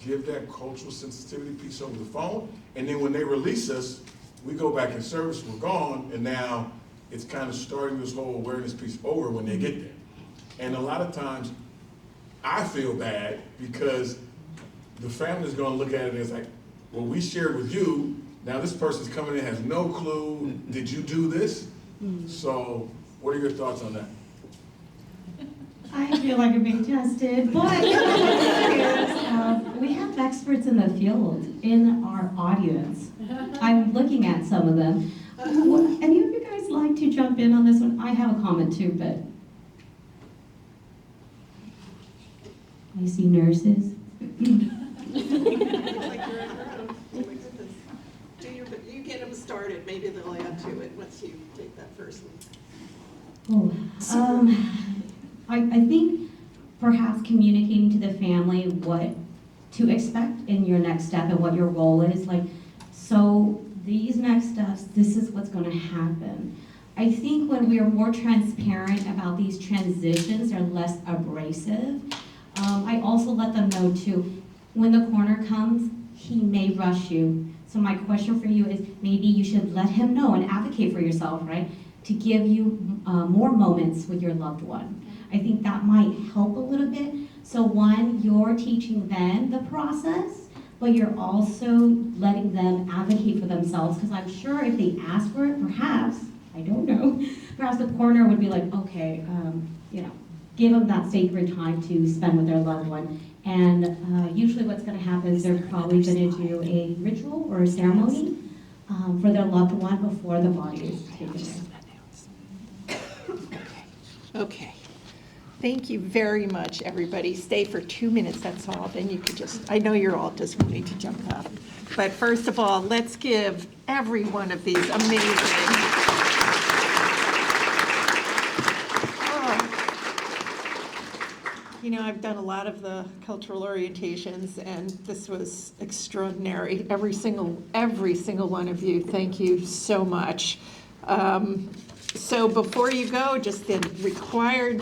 give that cultural sensitivity piece over the phone, and then when they release us, we go back in service, we're gone, and now it's kind of starting this whole awareness piece over when they get there. And a lot of times, I feel bad because the family's gonna look at it as like, well, we shared with you, now this person's coming in, has no clue, did you do this? So, what are your thoughts on that? I feel like I'm being tested, but we have experts in the field in our audience. I'm looking at some of them. Would any of you guys like to jump in on this one? I have a comment too, but I see nurses. You get them started, maybe they'll add to it once you take that first one. I think perhaps communicating to the family what to expect in your next step and what your role is. Like, so these next steps, this is what's going to happen. I think when we are more transparent about these transitions, they're less abrasive. I also let them know too, when the coroner comes, he may rush you. So my question for you is, maybe you should let him know and advocate for yourself, right? To give you more moments with your loved one. I think that might help a little bit. So one, you're teaching them the process, but you're also letting them advocate for themselves, because I'm sure if they ask for it, perhaps, I don't know, perhaps the coroner would be like, okay, give them that sacred time to spend with their loved one. And usually what's gonna happen is they're probably gonna do a ritual or a ceremony for their loved one before the body is taken away. Okay. Thank you very much, everybody. Stay for 2 minutes, that's all. Then you could just, I know you're all just wanting to jump up. But first of all, let's give every one of these amazing. I've done a lot of the cultural orientations, and this was extraordinary. Every single one of you, thank you so much. So before you go, just the required,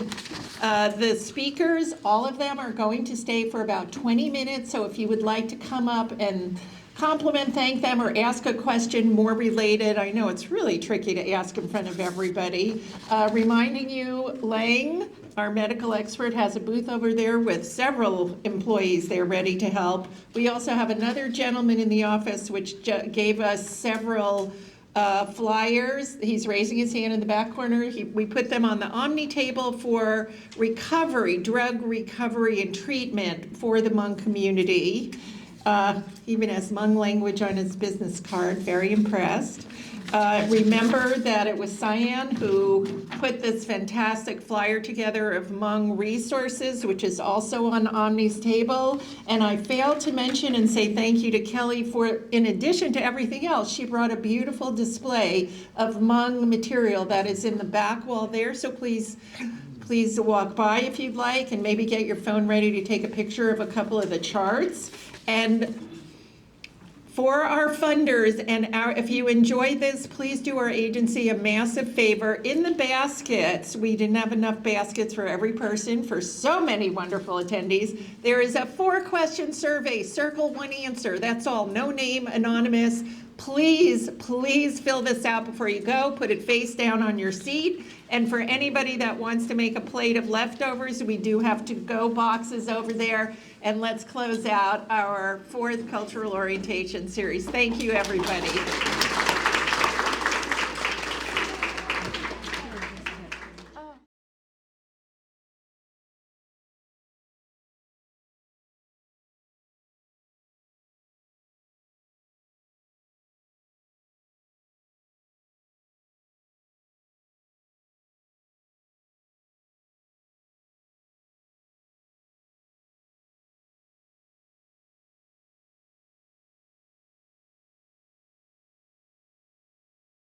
the speakers, all of them are going to stay for about 20 minutes. So if you would like to come up and compliment, thank them, or ask a question more related, I know it's really tricky to ask in front of everybody. Reminding you, Lang, our medical expert, has a booth over there with several employees there ready to help. We also have another gentleman in the office which gave us several flyers. He's raising his hand in the back corner. We put them on the Omni table for recovery, drug recovery and treatment for the Hmong community. Even has Hmong language on his business card, very impressed. Remember that it was Cyan who put this fantastic flyer together of Hmong resources, which is also on Omni's table. And I failed to mention and say thank you to Kelly for, in addition to everything else, she brought a beautiful display of Hmong material that is in the back wall there. So please walk by if you'd like, and maybe get your phone ready to take a picture of a couple of the charts. And for our funders, and if you enjoy this, please do our agency a massive favor. In the baskets, we didn't have enough baskets for every person, for so many wonderful attendees. There is a 4-question survey, circle one answer. That's all, no name, anonymous. Please fill this out before you go. Put it face down on your seat. And for anybody that wants to make a plate of leftovers, we do have to-go boxes over there. And let's close out our 4th cultural orientation series. Thank you, everybody.